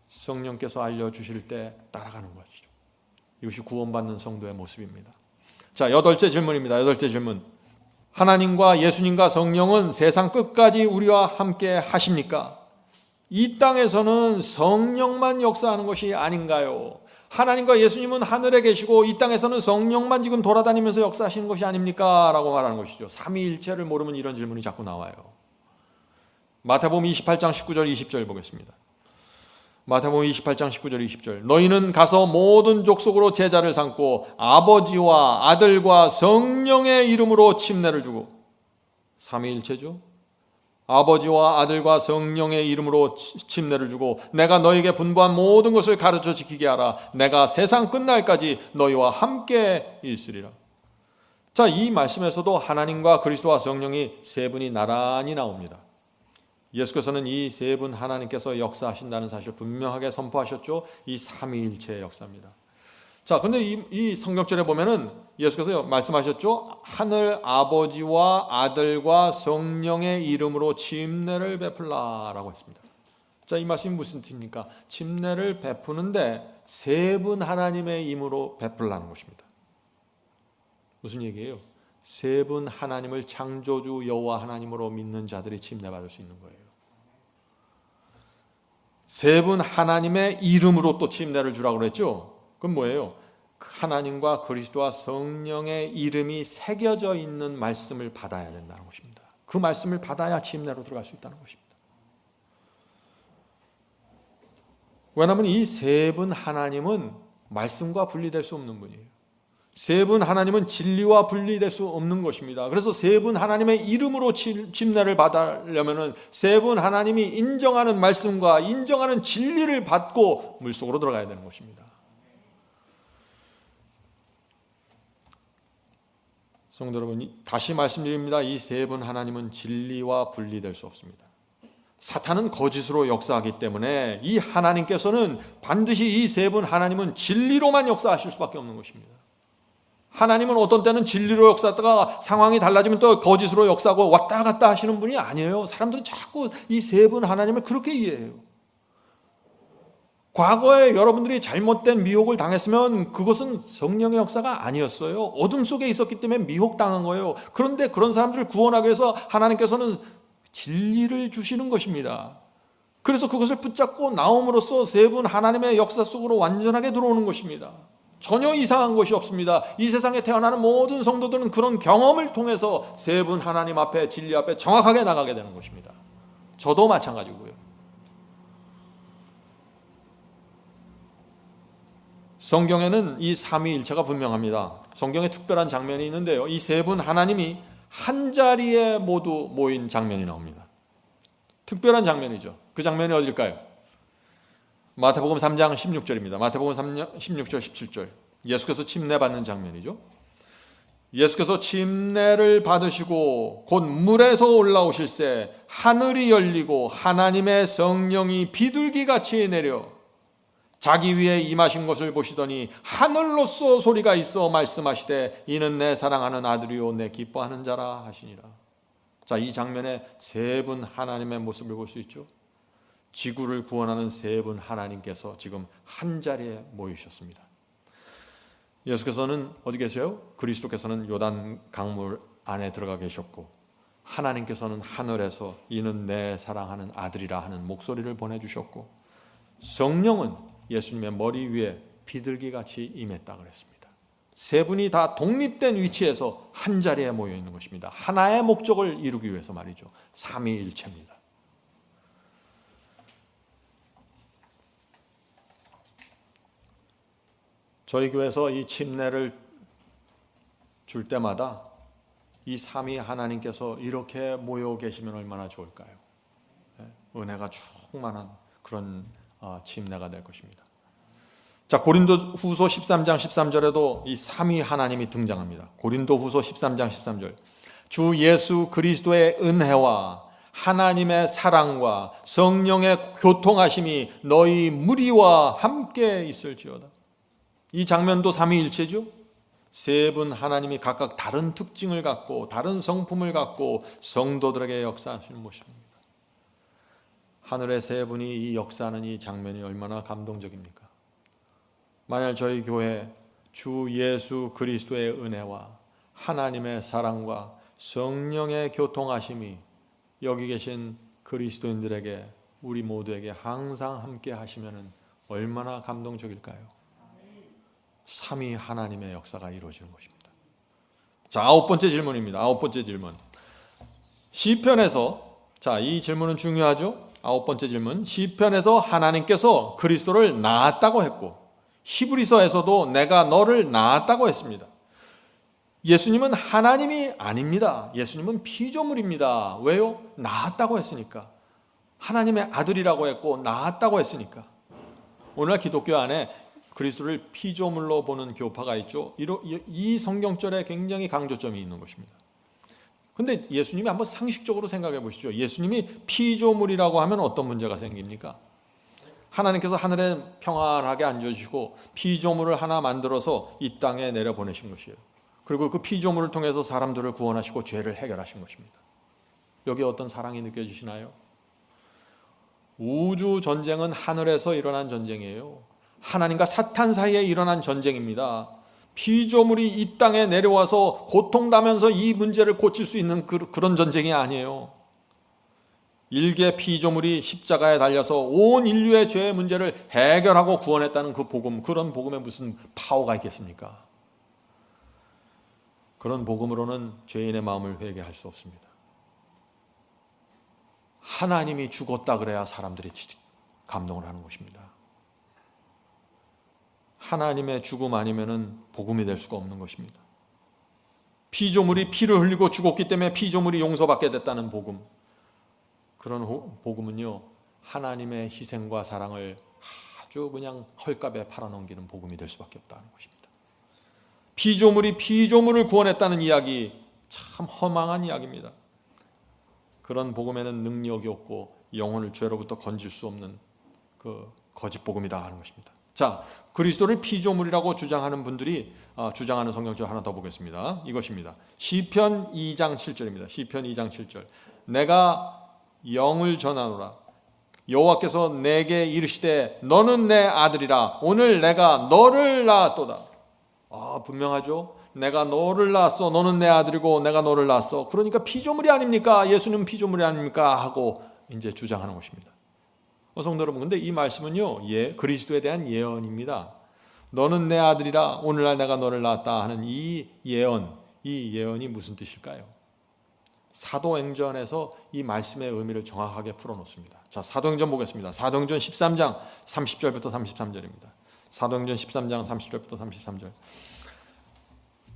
성령께서 알려주실 때 따라가는 것이죠. 이것이 구원받는 성도의 모습입니다. 자, 여덟째 질문입니다. 여덟째 질문. 하나님과 예수님과 성령은 세상 끝까지 우리와 함께 하십니까? 이 땅에서는 성령만 역사하는 것이 아닌가요? 하나님과 예수님은 하늘에 계시고 이 땅에서는 성령만 지금 돌아다니면서 역사하시는 것이 아닙니까? 라고 말하는 것이죠. 삼위일체를 모르면 이런 질문이 자꾸 나와요. 마태복음 28장 19절 20절 보겠습니다. 마태복음 28장 19절 20절. 너희는 가서 모든 족속으로 제자를 삼고 아버지와 아들과 성령의 이름으로 침례를 주고. 삼위일체죠. 아버지와 아들과 성령의 이름으로 침례를 주고 내가 너에게 분부한 모든 것을 가르쳐 지키게 하라. 내가 세상 끝날까지 너희와 함께 있으리라. 자, 이 말씀에서도 하나님과 그리스도와 성령이 세 분이 나란히 나옵니다. 예수께서는 이 세 분 하나님께서 역사하신다는 사실을 분명하게 선포하셨죠. 이 삼위일체의 역사입니다. 자, 근데 이 성경절에 보면은 예수께서 말씀하셨죠. 하늘 아버지와 아들과 성령의 이름으로 침례를 베풀라라고 했습니다. 자, 이 말씀이 무슨 뜻입니까? 침례를 베푸는데 세 분 하나님의 이름으로 베풀라는 것입니다. 무슨 얘기예요? 세 분 하나님을 창조주 여호와 하나님으로 믿는 자들이 침례받을 수 있는 거예요. 세 분 하나님의 이름으로 또 침례를 주라고 그랬죠. 그건 뭐예요? 하나님과 그리스도와 성령의 이름이 새겨져 있는 말씀을 받아야 된다는 것입니다. 그 말씀을 받아야 침례로 들어갈 수 있다는 것입니다. 왜냐하면 이 세 분 하나님은 말씀과 분리될 수 없는 분이에요. 세 분 하나님은 진리와 분리될 수 없는 것입니다. 그래서 세 분 하나님의 이름으로 침례를 받으려면 세 분 하나님이 인정하는 말씀과 인정하는 진리를 받고 물속으로 들어가야 되는 것입니다. 성도 여러분, 다시 말씀드립니다. 이 세 분 하나님은 진리와 분리될 수 없습니다. 사탄은 거짓으로 역사하기 때문에 이 하나님께서는 반드시 이 세 분 하나님은 진리로만 역사하실 수밖에 없는 것입니다. 하나님은 어떤 때는 진리로 역사하다가 상황이 달라지면 또 거짓으로 역사하고 왔다 갔다 하시는 분이 아니에요. 사람들은 자꾸 이 세 분 하나님을 그렇게 이해해요. 과거에 여러분들이 잘못된 미혹을 당했으면 그것은 성령의 역사가 아니었어요. 어둠 속에 있었기 때문에 미혹당한 거예요. 그런데 그런 사람들을 구원하기 위해서 하나님께서는 진리를 주시는 것입니다. 그래서 그것을 붙잡고 나옴으로써 세 분 하나님의 역사 속으로 완전하게 들어오는 것입니다. 전혀 이상한 것이 없습니다. 이 세상에 태어나는 모든 성도들은 그런 경험을 통해서 세 분 하나님 앞에, 진리 앞에 정확하게 나가게 되는 것입니다. 저도 마찬가지고요. 성경에는 이 삼위일체가 분명합니다. 성경에 특별한 장면이 있는데요. 이 세 분 하나님이 한 자리에 모두 모인 장면이 나옵니다. 특별한 장면이죠. 그 장면이 어딜까요? 마태복음 3장 16절입니다. 마태복음 3장 16절 17절. 예수께서 침례받는 장면이죠. 예수께서 침례를 받으시고 곧 물에서 올라오실새 하늘이 열리고 하나님의 성령이 비둘기같이 내려 자기 위에 임하신 것을 보시더니 하늘로서 소리가 있어 말씀하시되 이는 내 사랑하는 아들이요 내 기뻐하는 자라 하시니라. 자, 이 장면에 세 분 하나님의 모습을 볼 수 있죠. 지구를 구원하는 세 분 하나님께서 지금 한 자리에 모이셨습니다. 예수께서는 어디 계세요? 그리스도께서는 요단 강물 안에 들어가 계셨고 하나님께서는 하늘에서 이는 내 사랑하는 아들이라 하는 목소리를 보내주셨고 성령은 예수님의 머리 위에 비둘기같이 임했다 그랬습니다. 세 분이 다 독립된 위치에서 한 자리에 모여 있는 것입니다. 하나의 목적을 이루기 위해서 말이죠. 삼위일체입니다. 저희 교회에서 이 침례를 줄 때마다 이 삼위 하나님께서 이렇게 모여 계시면 얼마나 좋을까요? 은혜가 충만한 그런 침례가 될 것입니다. 자, 고린도후서 13장 13절에도 이 삼위 하나님이 등장합니다. 고린도후서 13장 13절. 주 예수 그리스도의 은혜와 하나님의 사랑과 성령의 교통하심이 너희 무리와 함께 있을지어다. 이 장면도 삼위일체죠. 세 분 하나님이 각각 다른 특징을 갖고 다른 성품을 갖고 성도들에게 역사하시는 모습입니다. 하늘의 세 분이 이 역사하는 이 장면이 얼마나 감동적입니까? 만약 저희 교회 주 예수 그리스도의 은혜와 하나님의 사랑과 성령의 교통하심이 여기 계신 그리스도인들에게 우리 모두에게 항상 함께 하시면 얼마나 감동적일까요? 삼위 하나님의 역사가 이루어지는 것입니다. 자, 아홉 번째 질문입니다. 아홉 번째 질문. 시편에서, 자, 이 질문은 중요하죠? 아홉 번째 질문. 시편에서 하나님께서 그리스도를 낳았다고 했고 히브리서에서도 내가 너를 낳았다고 했습니다. 예수님은 하나님이 아닙니다. 예수님은 피조물입니다. 왜요? 낳았다고 했으니까. 하나님의 아들이라고 했고 낳았다고 했으니까. 오늘날 기독교 안에 그리스도를 피조물로 보는 교파가 있죠. 이 성경절에 굉장히 강조점이 있는 것입니다. 근데 예수님이 한번 상식적으로 생각해 보시죠. 예수님이 피조물이라고 하면 어떤 문제가 생깁니까? 하나님께서 하늘에 평안하게 앉아주시고 피조물을 하나 만들어서 이 땅에 내려보내신 것이에요. 그리고 그 피조물을 통해서 사람들을 구원하시고 죄를 해결하신 것입니다. 여기에 어떤 사랑이 느껴지시나요? 우주 전쟁은 하늘에서 일어난 전쟁이에요. 하나님과 사탄 사이에 일어난 전쟁입니다. 피조물이 이 땅에 내려와서 고통당하면서 이 문제를 고칠 수 있는 그런 전쟁이 아니에요. 일개 피조물이 십자가에 달려서 온 인류의 죄의 문제를 해결하고 구원했다는 그 복음, 그런 복음에 무슨 파워가 있겠습니까? 그런 복음으로는 죄인의 마음을 회개할 수 없습니다. 하나님이 죽었다 그래야 사람들이 감동을 하는 것입니다. 하나님의 죽음 아니면은 복음이 될 수가 없는 것입니다. 피조물이 피를 흘리고 죽었기 때문에 피조물이 용서받게 됐다는 복음, 그런 복음은요, 하나님의 희생과 사랑을 아주 그냥 헐값에 팔아넘기는 복음이 될 수밖에 없다는 것입니다. 피조물이 피조물을 구원했다는 이야기, 참 허망한 이야기입니다. 그런 복음에는 능력이 없고 영혼을 죄로부터 건질 수 없는 그 거짓 복음이다 하는 것입니다. 자, 그리스도를 피조물이라고 주장하는 분들이 주장하는 성경절 하나 더 보겠습니다. 이것입니다. 시편 2장 7절입니다. 시편 2장 7절. 내가 영을 전하노라. 여호와께서 내게 이르시되 너는 내 아들이라. 오늘 내가 너를 낳았도다. 분명하죠. 내가 너를 낳았어. 너는 내 아들이고 내가 너를 낳았어. 그러니까 피조물이 아닙니까? 예수는 피조물이 아닙니까? 하고 이제 주장하는 것입니다. 성도 여러분, 근데 이 말씀은요, 그리스도에 대한 예언입니다. 너는 내 아들이라. 오늘날 내가 너를 낳았다 하는 이 예언이 무슨 뜻일까요? 사도행전에서 이 말씀의 의미를 정확하게 풀어놓습니다. 자, 사도행전 보겠습니다. 사도행전 13장 30절부터 33절입니다. 사도행전 13장 30절부터 33절.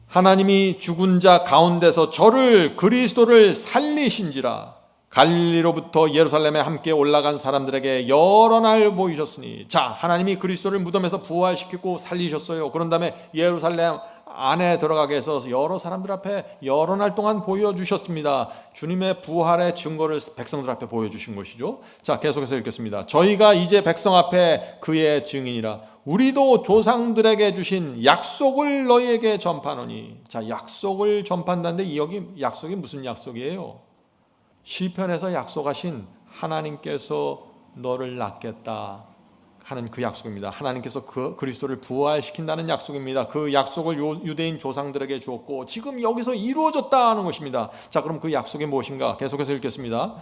하나님이 죽은 자 가운데서 저를 그리스도를 살리신지라. 갈릴리로부터 예루살렘에 함께 올라간 사람들에게 여러 날 보이셨으니. 자, 하나님이 그리스도를 무덤에서 부활시키고 살리셨어요. 그런 다음에 예루살렘 안에 들어가게 해서 여러 사람들 앞에 여러 날 동안 보여주셨습니다. 주님의 부활의 증거를 백성들 앞에 보여주신 것이죠. 자, 계속해서 읽겠습니다. 저희가 이제 백성 앞에 그의 증인이라. 우리도 조상들에게 주신 약속을 너희에게 전파하노니. 자, 약속을 전파한다는데 여기 약속이 무슨 약속이에요? 시편에서 약속하신 하나님께서 너를 낳겠다 하는 그 약속입니다. 하나님께서 그리스도를 부활시킨다는 약속입니다. 그 약속을 유대인 조상들에게 주었고 지금 여기서 이루어졌다 하는 것입니다. 자, 그럼 그 약속이 무엇인가? 계속해서 읽겠습니다.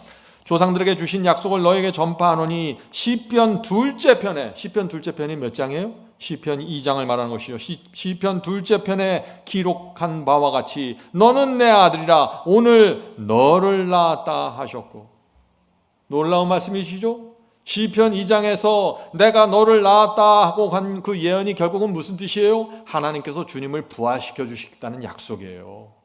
조상들에게 주신 약속을 너에게 전파하노니. 시편 둘째 편이 몇 장이에요? 시편 2장을 말하는 것이요. 시편 둘째 편에 기록한 바와 같이 너는 내 아들이라. 오늘 너를 낳았다 하셨고. 놀라운 말씀이시죠? 시편 2장에서 내가 너를 낳았다 하고 간 그 예언이 결국은 무슨 뜻이에요? 하나님께서 주님을 부활시켜 주시겠다는 약속이에요.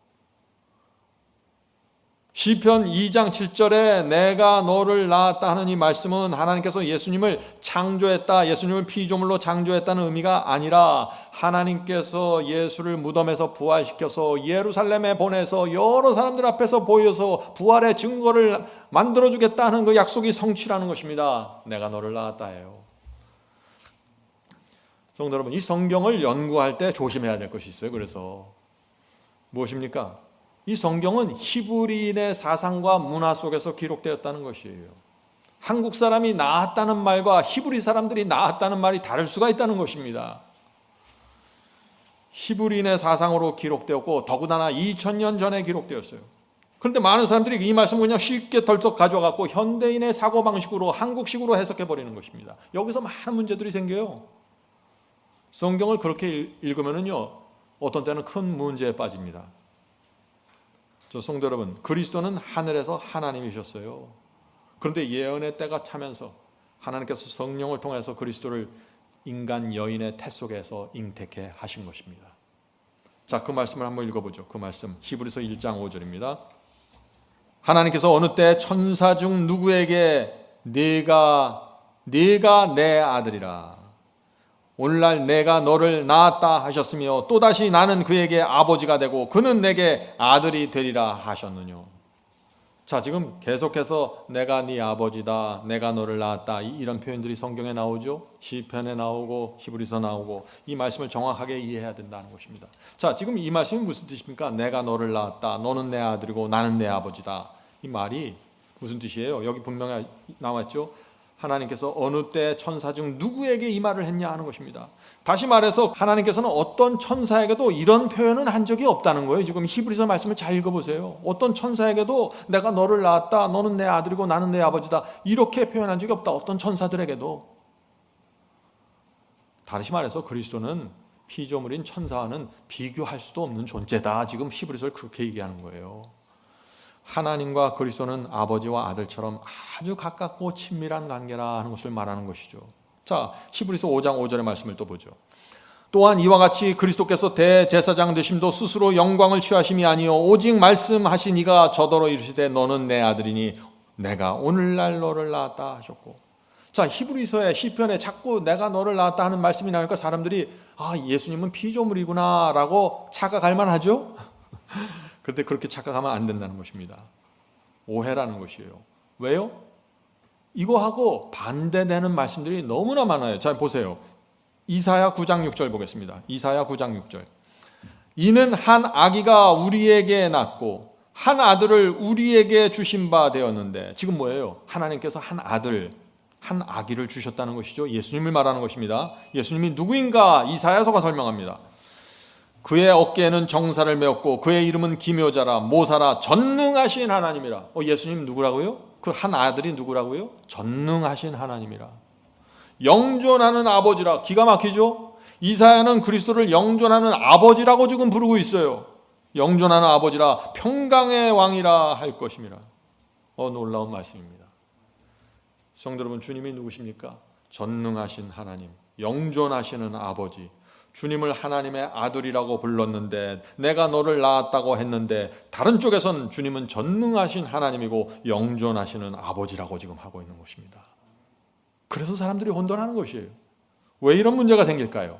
시편 2장 7절에 내가 너를 낳았다 하는 이 말씀은 하나님께서 예수님을 창조했다, 예수님을 피조물로 창조했다는 의미가 아니라 하나님께서 예수를 무덤에서 부활시켜서 예루살렘에 보내서 여러 사람들 앞에서 보여서 부활의 증거를 만들어주겠다 하는 그 약속이 성취라는 것입니다. 내가 너를 낳았다 해요. 성도 여러분, 이 성경을 연구할 때 조심해야 될 것이 있어요. 그래서 무엇입니까? 이 성경은 히브리인의 사상과 문화 속에서 기록되었다는 것이에요. 한국 사람이 낳았다는 말과 히브리 사람들이 낳았다는 말이 다를 수가 있다는 것입니다. 히브리인의 사상으로 기록되었고 더군다나 2000년 전에 기록되었어요. 그런데 많은 사람들이 이 말씀을 그냥 쉽게 덜썩 가져갖고 현대인의 사고방식으로 한국식으로 해석해버리는 것입니다. 여기서 많은 문제들이 생겨요. 성경을 그렇게 읽으면요, 어떤 때는 큰 문제에 빠집니다. 성도 여러분, 그리스도는 하늘에서 하나님이셨어요. 그런데 예언의 때가 차면서 하나님께서 성령을 통해서 그리스도를 인간 여인의 태 속에서 잉태케 하신 것입니다. 자, 그 말씀을 한번 읽어보죠. 그 말씀 히브리서 1장 5절입니다. 하나님께서 어느 때 천사 중 누구에게 네가 내 아들이라. 오늘날 내가 너를 낳았다 하셨으며 또다시 나는 그에게 아버지가 되고 그는 내게 아들이 되리라 하셨느뇨. 자, 지금 계속해서 내가 네 아버지다, 내가 너를 낳았다, 이런 표현들이 성경에 나오죠. 시편에 나오고 히브리서 나오고, 이 말씀을 정확하게 이해해야 된다는 것입니다. 자, 지금 이 말씀이 무슨 뜻입니까? 내가 너를 낳았다, 너는 내 아들이고 나는 내 아버지다. 이 말이 무슨 뜻이에요? 여기 분명히 나왔죠. 하나님께서 어느 때 천사 중 누구에게 이 말을 했냐 하는 것입니다. 다시 말해서 하나님께서는 어떤 천사에게도 이런 표현은 한 적이 없다는 거예요. 지금 히브리서 말씀을 잘 읽어보세요. 어떤 천사에게도 내가 너를 낳았다, 너는 내 아들이고 나는 내 아버지다, 이렇게 표현한 적이 없다. 어떤 천사들에게도. 다시 말해서 그리스도는 피조물인 천사와는 비교할 수도 없는 존재다. 지금 히브리서를 그렇게 얘기하는 거예요. 하나님과 그리스도는 아버지와 아들처럼 아주 가깝고 친밀한 관계라 하는 것을 말하는 것이죠. 자, 히브리서 5장 5절의 말씀을 또 보죠. 또한 이와 같이 그리스도께서 대제사장 되심도 스스로 영광을 취하심이 아니요 오직 말씀하신 이가 저더러 이르시되 너는 내 아들이니 내가 오늘날 너를 낳았다 하셨고. 자, 히브리서의 시편에 자꾸 내가 너를 낳았다 하는 말씀이 나오니까 사람들이 예수님은 피조물이구나 라고 착각할 만하죠. 그런데 그렇게 착각하면 안 된다는 것입니다. 오해라는 것이에요. 왜요? 이거하고 반대되는 말씀들이 너무나 많아요. 자, 보세요. 이사야 9장 6절 보겠습니다. 이사야 9장 6절. 이는 한 아기가 우리에게 낳고 한 아들을 우리에게 주신 바 되었는데, 지금 뭐예요? 하나님께서 한 아들, 한 아기를 주셨다는 것이죠. 예수님을 말하는 것입니다. 예수님이 누구인가 이사야서가 설명합니다. 그의 어깨에는 정사를 메었고 그의 이름은 기묘자라 모사라 전능하신 하나님이라. 예수님 누구라고요? 그 한 아들이 누구라고요? 전능하신 하나님이라. 영존하는 아버지라. 기가 막히죠? 이사야는 그리스도를 영존하는 아버지라고 지금 부르고 있어요. 영존하는 아버지라 평강의 왕이라 할 것임이라. 놀라운 말씀입니다. 성도 여러분, 주님이 누구십니까? 전능하신 하나님, 영존하시는 아버지. 주님을 하나님의 아들이라고 불렀는데, 내가 너를 낳았다고 했는데, 다른 쪽에선 주님은 전능하신 하나님이고 영존하시는 아버지라고 지금 하고 있는 것입니다. 그래서 사람들이 혼돈하는 것이에요. 왜 이런 문제가 생길까요?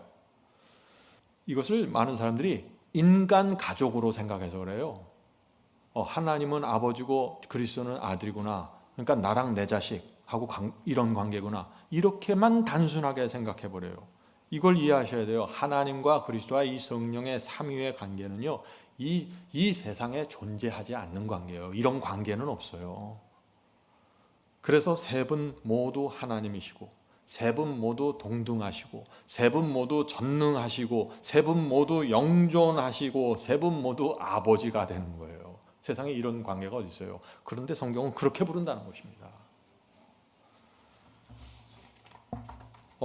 이것을 많은 사람들이 인간 가족으로 생각해서 그래요. 하나님은 아버지고 그리스도는 아들이구나, 그러니까 나랑 내 자식하고 이런 관계구나, 이렇게만 단순하게 생각해버려요. 이걸 이해하셔야 돼요. 하나님과 그리스도와 이 성령의 삼위의 관계는요, 이 세상에 존재하지 않는 관계예요. 이런 관계는 없어요. 그래서 세 분 모두 하나님이시고, 세 분 모두 동등하시고, 세 분 모두 전능하시고, 세 분 모두 영존하시고, 세 분 모두 아버지가 되는 거예요. 세상에 이런 관계가 어디 있어요? 그런데 성경은 그렇게 부른다는 것입니다.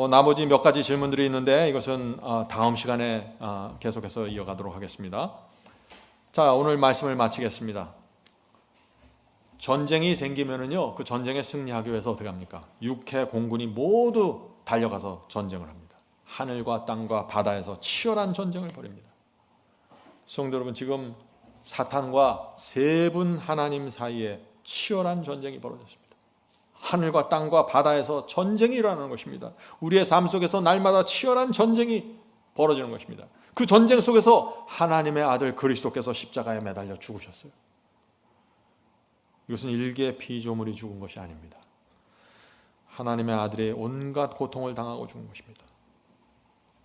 나머지 몇 가지 질문들이 있는데 이것은 다음 시간에 계속해서 이어가도록 하겠습니다. 자, 오늘 말씀을 마치겠습니다. 전쟁이 생기면은요, 그 전쟁에 승리하기 위해서 어떻게 합니까? 육해 공군이 모두 달려가서 전쟁을 합니다. 하늘과 땅과 바다에서 치열한 전쟁을 벌입니다. 성도 여러분, 지금 사탄과 세 분 하나님 사이에 치열한 전쟁이 벌어졌습니다. 하늘과 땅과 바다에서 전쟁이 일어나는 것입니다. 우리의 삶 속에서 날마다 치열한 전쟁이 벌어지는 것입니다. 그 전쟁 속에서 하나님의 아들 그리스도께서 십자가에 매달려 죽으셨어요. 이것은 일개 피조물이 죽은 것이 아닙니다. 하나님의 아들이 온갖 고통을 당하고 죽은 것입니다.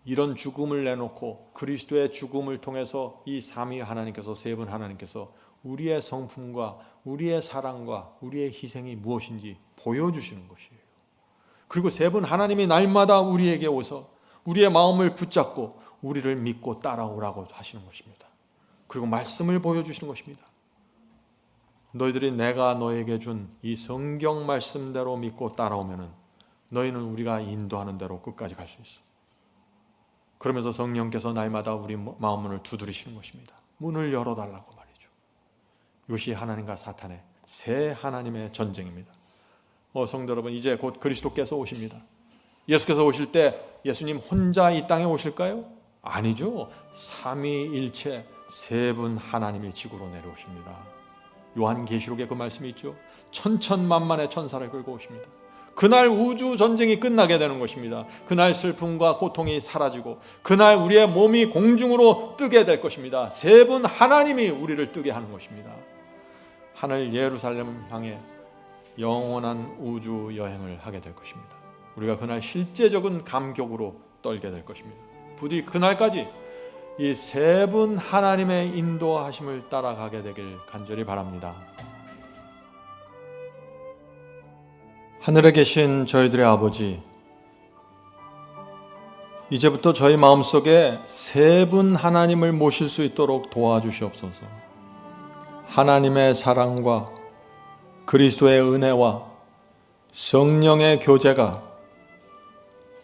이런 죽음을 내놓고 그리스도의 죽음을 통해서 이 삼위 하나님께서, 세 분 하나님께서 우리의 성품과 우리의 사랑과 우리의 희생이 무엇인지 보여주시는 것이에요. 그리고 세 분 하나님이 날마다 우리에게 오서 우리의 마음을 붙잡고 우리를 믿고 따라오라고 하시는 것입니다. 그리고 말씀을 보여주시는 것입니다. 너희들이 내가 너에게 준 이 성경 말씀대로 믿고 따라오면은 너희는 우리가 인도하는 대로 끝까지 갈 수 있어. 그러면서 성령께서 날마다 우리 마음 문을 두드리시는 것입니다. 문을 열어달라고 말이죠. 이것이 하나님과 사탄의 새 하나님의 전쟁입니다. 성도 여러분, 이제 곧 그리스도께서 오십니다. 예수께서 오실 때 예수님 혼자 이 땅에 오실까요? 아니죠. 삼위일체 세 분 하나님이 지구로 내려오십니다. 요한계시록에 그 말씀이 있죠. 천천만만의 천사를 끌고 오십니다. 그날 우주 전쟁이 끝나게 되는 것입니다. 그날 슬픔과 고통이 사라지고 그날 우리의 몸이 공중으로 뜨게 될 것입니다. 세 분 하나님이 우리를 뜨게 하는 것입니다. 하늘 예루살렘 향해 영원한 우주 여행을 하게 될 것입니다. 우리가 그날 실제적인 감격으로 떨게 될 것입니다. 부디 그날까지 이 세 분 하나님의 인도하심을 따라가게 되길 간절히 바랍니다. 하늘에 계신 저희들의 아버지, 이제부터 저희 마음속에 세 분 하나님을 모실 수 있도록 도와주시옵소서. 하나님의 사랑과 그리스도의 은혜와 성령의 교제가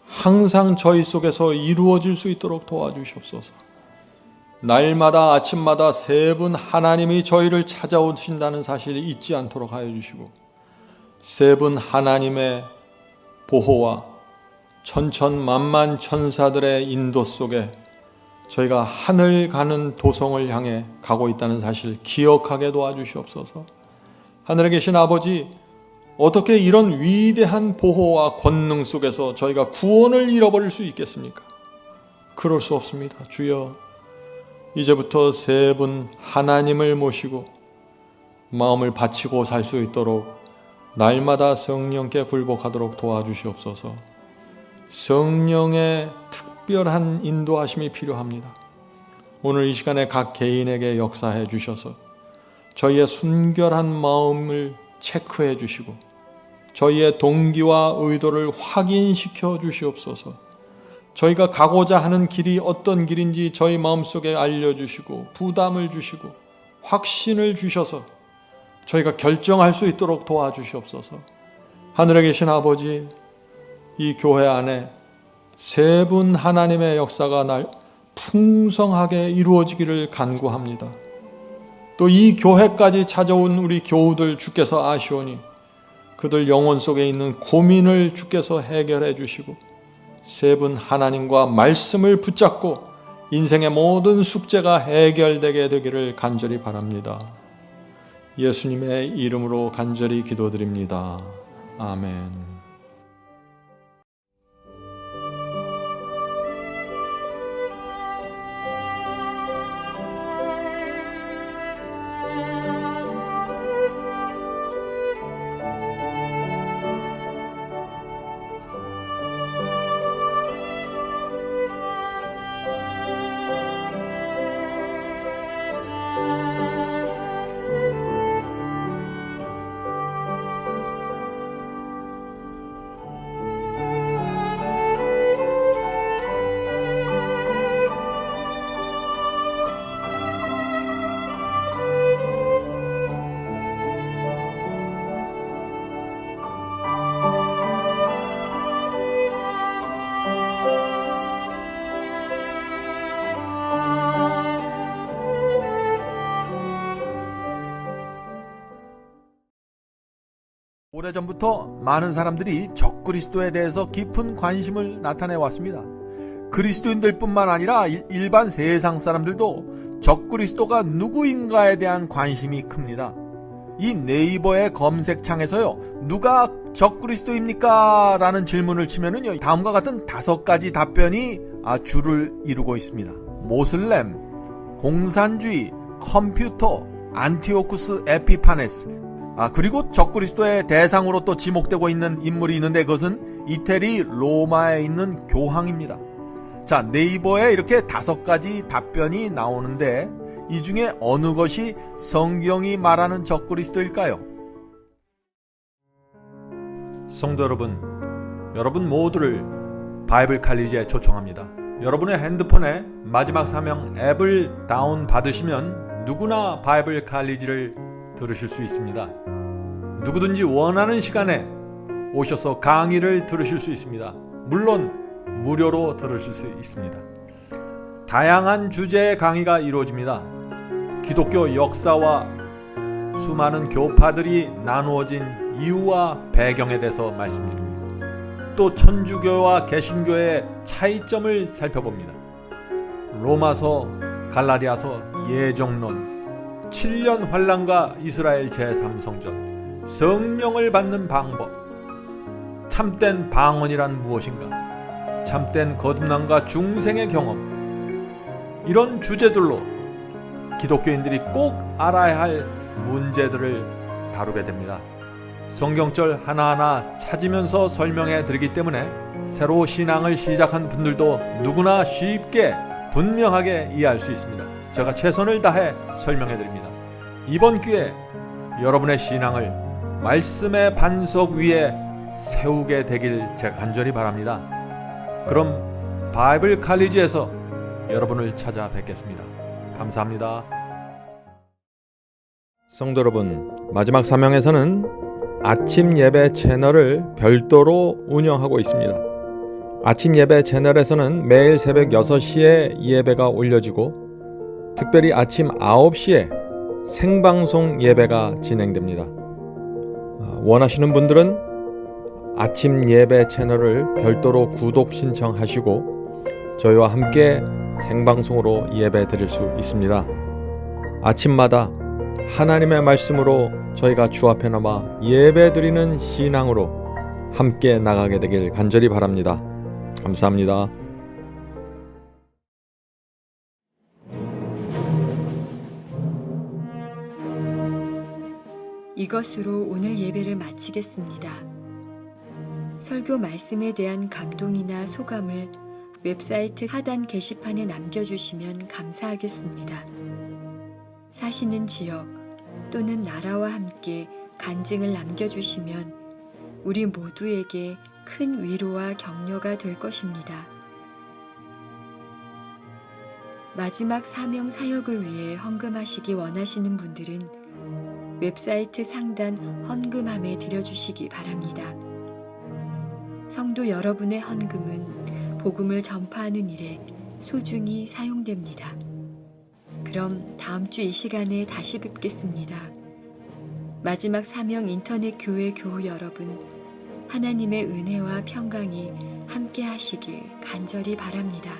항상 저희 속에서 이루어질 수 있도록 도와주시옵소서. 날마다 아침마다 세 분 하나님이 저희를 찾아오신다는 사실을 잊지 않도록 하여 주시고 세 분 하나님의 보호와 천천만만 천사들의 인도 속에 저희가 하늘 가는 도성을 향해 가고 있다는 사실 기억하게 도와주시옵소서. 하늘에 계신 아버지, 어떻게 이런 위대한 보호와 권능 속에서 저희가 구원을 잃어버릴 수 있겠습니까? 그럴 수 없습니다. 주여, 이제부터 세 분 하나님을 모시고 마음을 바치고 살 수 있도록 날마다 성령께 굴복하도록 도와주시옵소서. 성령의 특별한 인도하심이 필요합니다. 오늘 이 시간에 각 개인에게 역사해 주셔서 저희의 순결한 마음을 체크해 주시고 저희의 동기와 의도를 확인시켜 주시옵소서. 저희가 가고자 하는 길이 어떤 길인지 저희 마음속에 알려주시고 부담을 주시고 확신을 주셔서 저희가 결정할 수 있도록 도와주시옵소서. 하늘에 계신 아버지, 이 교회 안에 세 분 하나님의 역사가 날 풍성하게 이루어지기를 간구합니다. 또 이 교회까지 찾아온 우리 교우들 주께서 아시오니 그들 영혼 속에 있는 고민을 주께서 해결해 주시고 세 분 하나님과 말씀을 붙잡고 인생의 모든 숙제가 해결되게 되기를 간절히 바랍니다. 예수님의 이름으로 간절히 기도드립니다. 아멘. 오래전부터 많은 사람들이 적그리스도에 대해서 깊은 관심을 나타내 왔습니다. 그리스도인들뿐만 아니라 일반 세상 사람들도 적그리스도가 누구인가에 대한 관심이 큽니다. 이 네이버의 검색창에서요, 누가 적그리스도입니까? 라는 질문을 치면은요, 다음과 같은 5가지 답변이 줄을 이루고 있습니다. 모슬렘, 공산주의, 컴퓨터, 안티오쿠스 에피파네스, 그리고 적그리스도의 대상으로 또 지목되고 있는 인물이 있는데 그것은 이태리 로마에 있는 교황입니다. 자, 네이버에 이렇게 5가지 답변이 나오는데 이 중에 어느 것이 성경이 말하는 적그리스도일까요? 성도 여러분 모두를 바이블 칼리지에 초청합니다. 여러분의 핸드폰에 마지막 사명 앱을 다운받으시면 누구나 바이블 칼리지를 들으실 수 있습니다. 누구든지 원하는 시간에 오셔서 강의를 들으실 수 있습니다. 물론 무료로 들으실 수 있습니다. 다양한 주제의 강의가 이루어집니다. 기독교 역사와 수많은 교파들이 나누어진 이유와 배경에 대해서 말씀드립니다. 또 천주교와 개신교의 차이점을 살펴봅니다. 로마서, 갈라디아서, 예정론, 7년 환란과 이스라엘 제3성전, 성령을 받는 방법, 참된 방언이란 무엇인가? 참된 거듭남과 중생의 경험. 이런 주제들로 기독교인들이 꼭 알아야 할 문제들을 다루게 됩니다. 성경절 하나하나 찾으면서 설명해 드리기 때문에 새로 신앙을 시작한 분들도 누구나 쉽게 분명하게 이해할 수 있습니다. 제가 최선을 다해 설명해 드립니다. 이번 기회에 여러분의 신앙을 말씀의 반석 위에 세우게 되길 제가 간절히 바랍니다. 그럼 바이블 칼리지에서 여러분을 찾아뵙겠습니다. 감사합니다. 성도 여러분, 마지막 사명에서는 아침 예배 채널을 별도로 운영하고 있습니다. 아침 예배 채널에서는 매일 새벽 6시에 예배가 올려지고 특별히 아침 9시에 생방송 예배가 진행됩니다. 원하시는 분들은 아침 예배 채널을 별도로 구독 신청하시고 저희와 함께 생방송으로 예배 드릴 수 있습니다. 아침마다 하나님의 말씀으로 저희가 주 앞에 남아 예배 드리는 신앙으로 함께 나가게 되길 간절히 바랍니다. 감사합니다. 이것으로 오늘 예배를 마치겠습니다. 설교 말씀에 대한 감동이나 소감을 웹사이트 하단 게시판에 남겨주시면 감사하겠습니다. 사시는 지역 또는 나라와 함께 간증을 남겨주시면 우리 모두에게 큰 위로와 격려가 될 것입니다. 마지막 사명 사역을 위해 헌금하시기 원하시는 분들은 웹사이트 상단 헌금함에 드려주시기 바랍니다. 성도 여러분의 헌금은 복음을 전파하는 일에 소중히 사용됩니다. 그럼 다음 주 이 시간에 다시 뵙겠습니다. 마지막 사명 인터넷 교회 교우 여러분, 하나님의 은혜와 평강이 함께 하시길 간절히 바랍니다.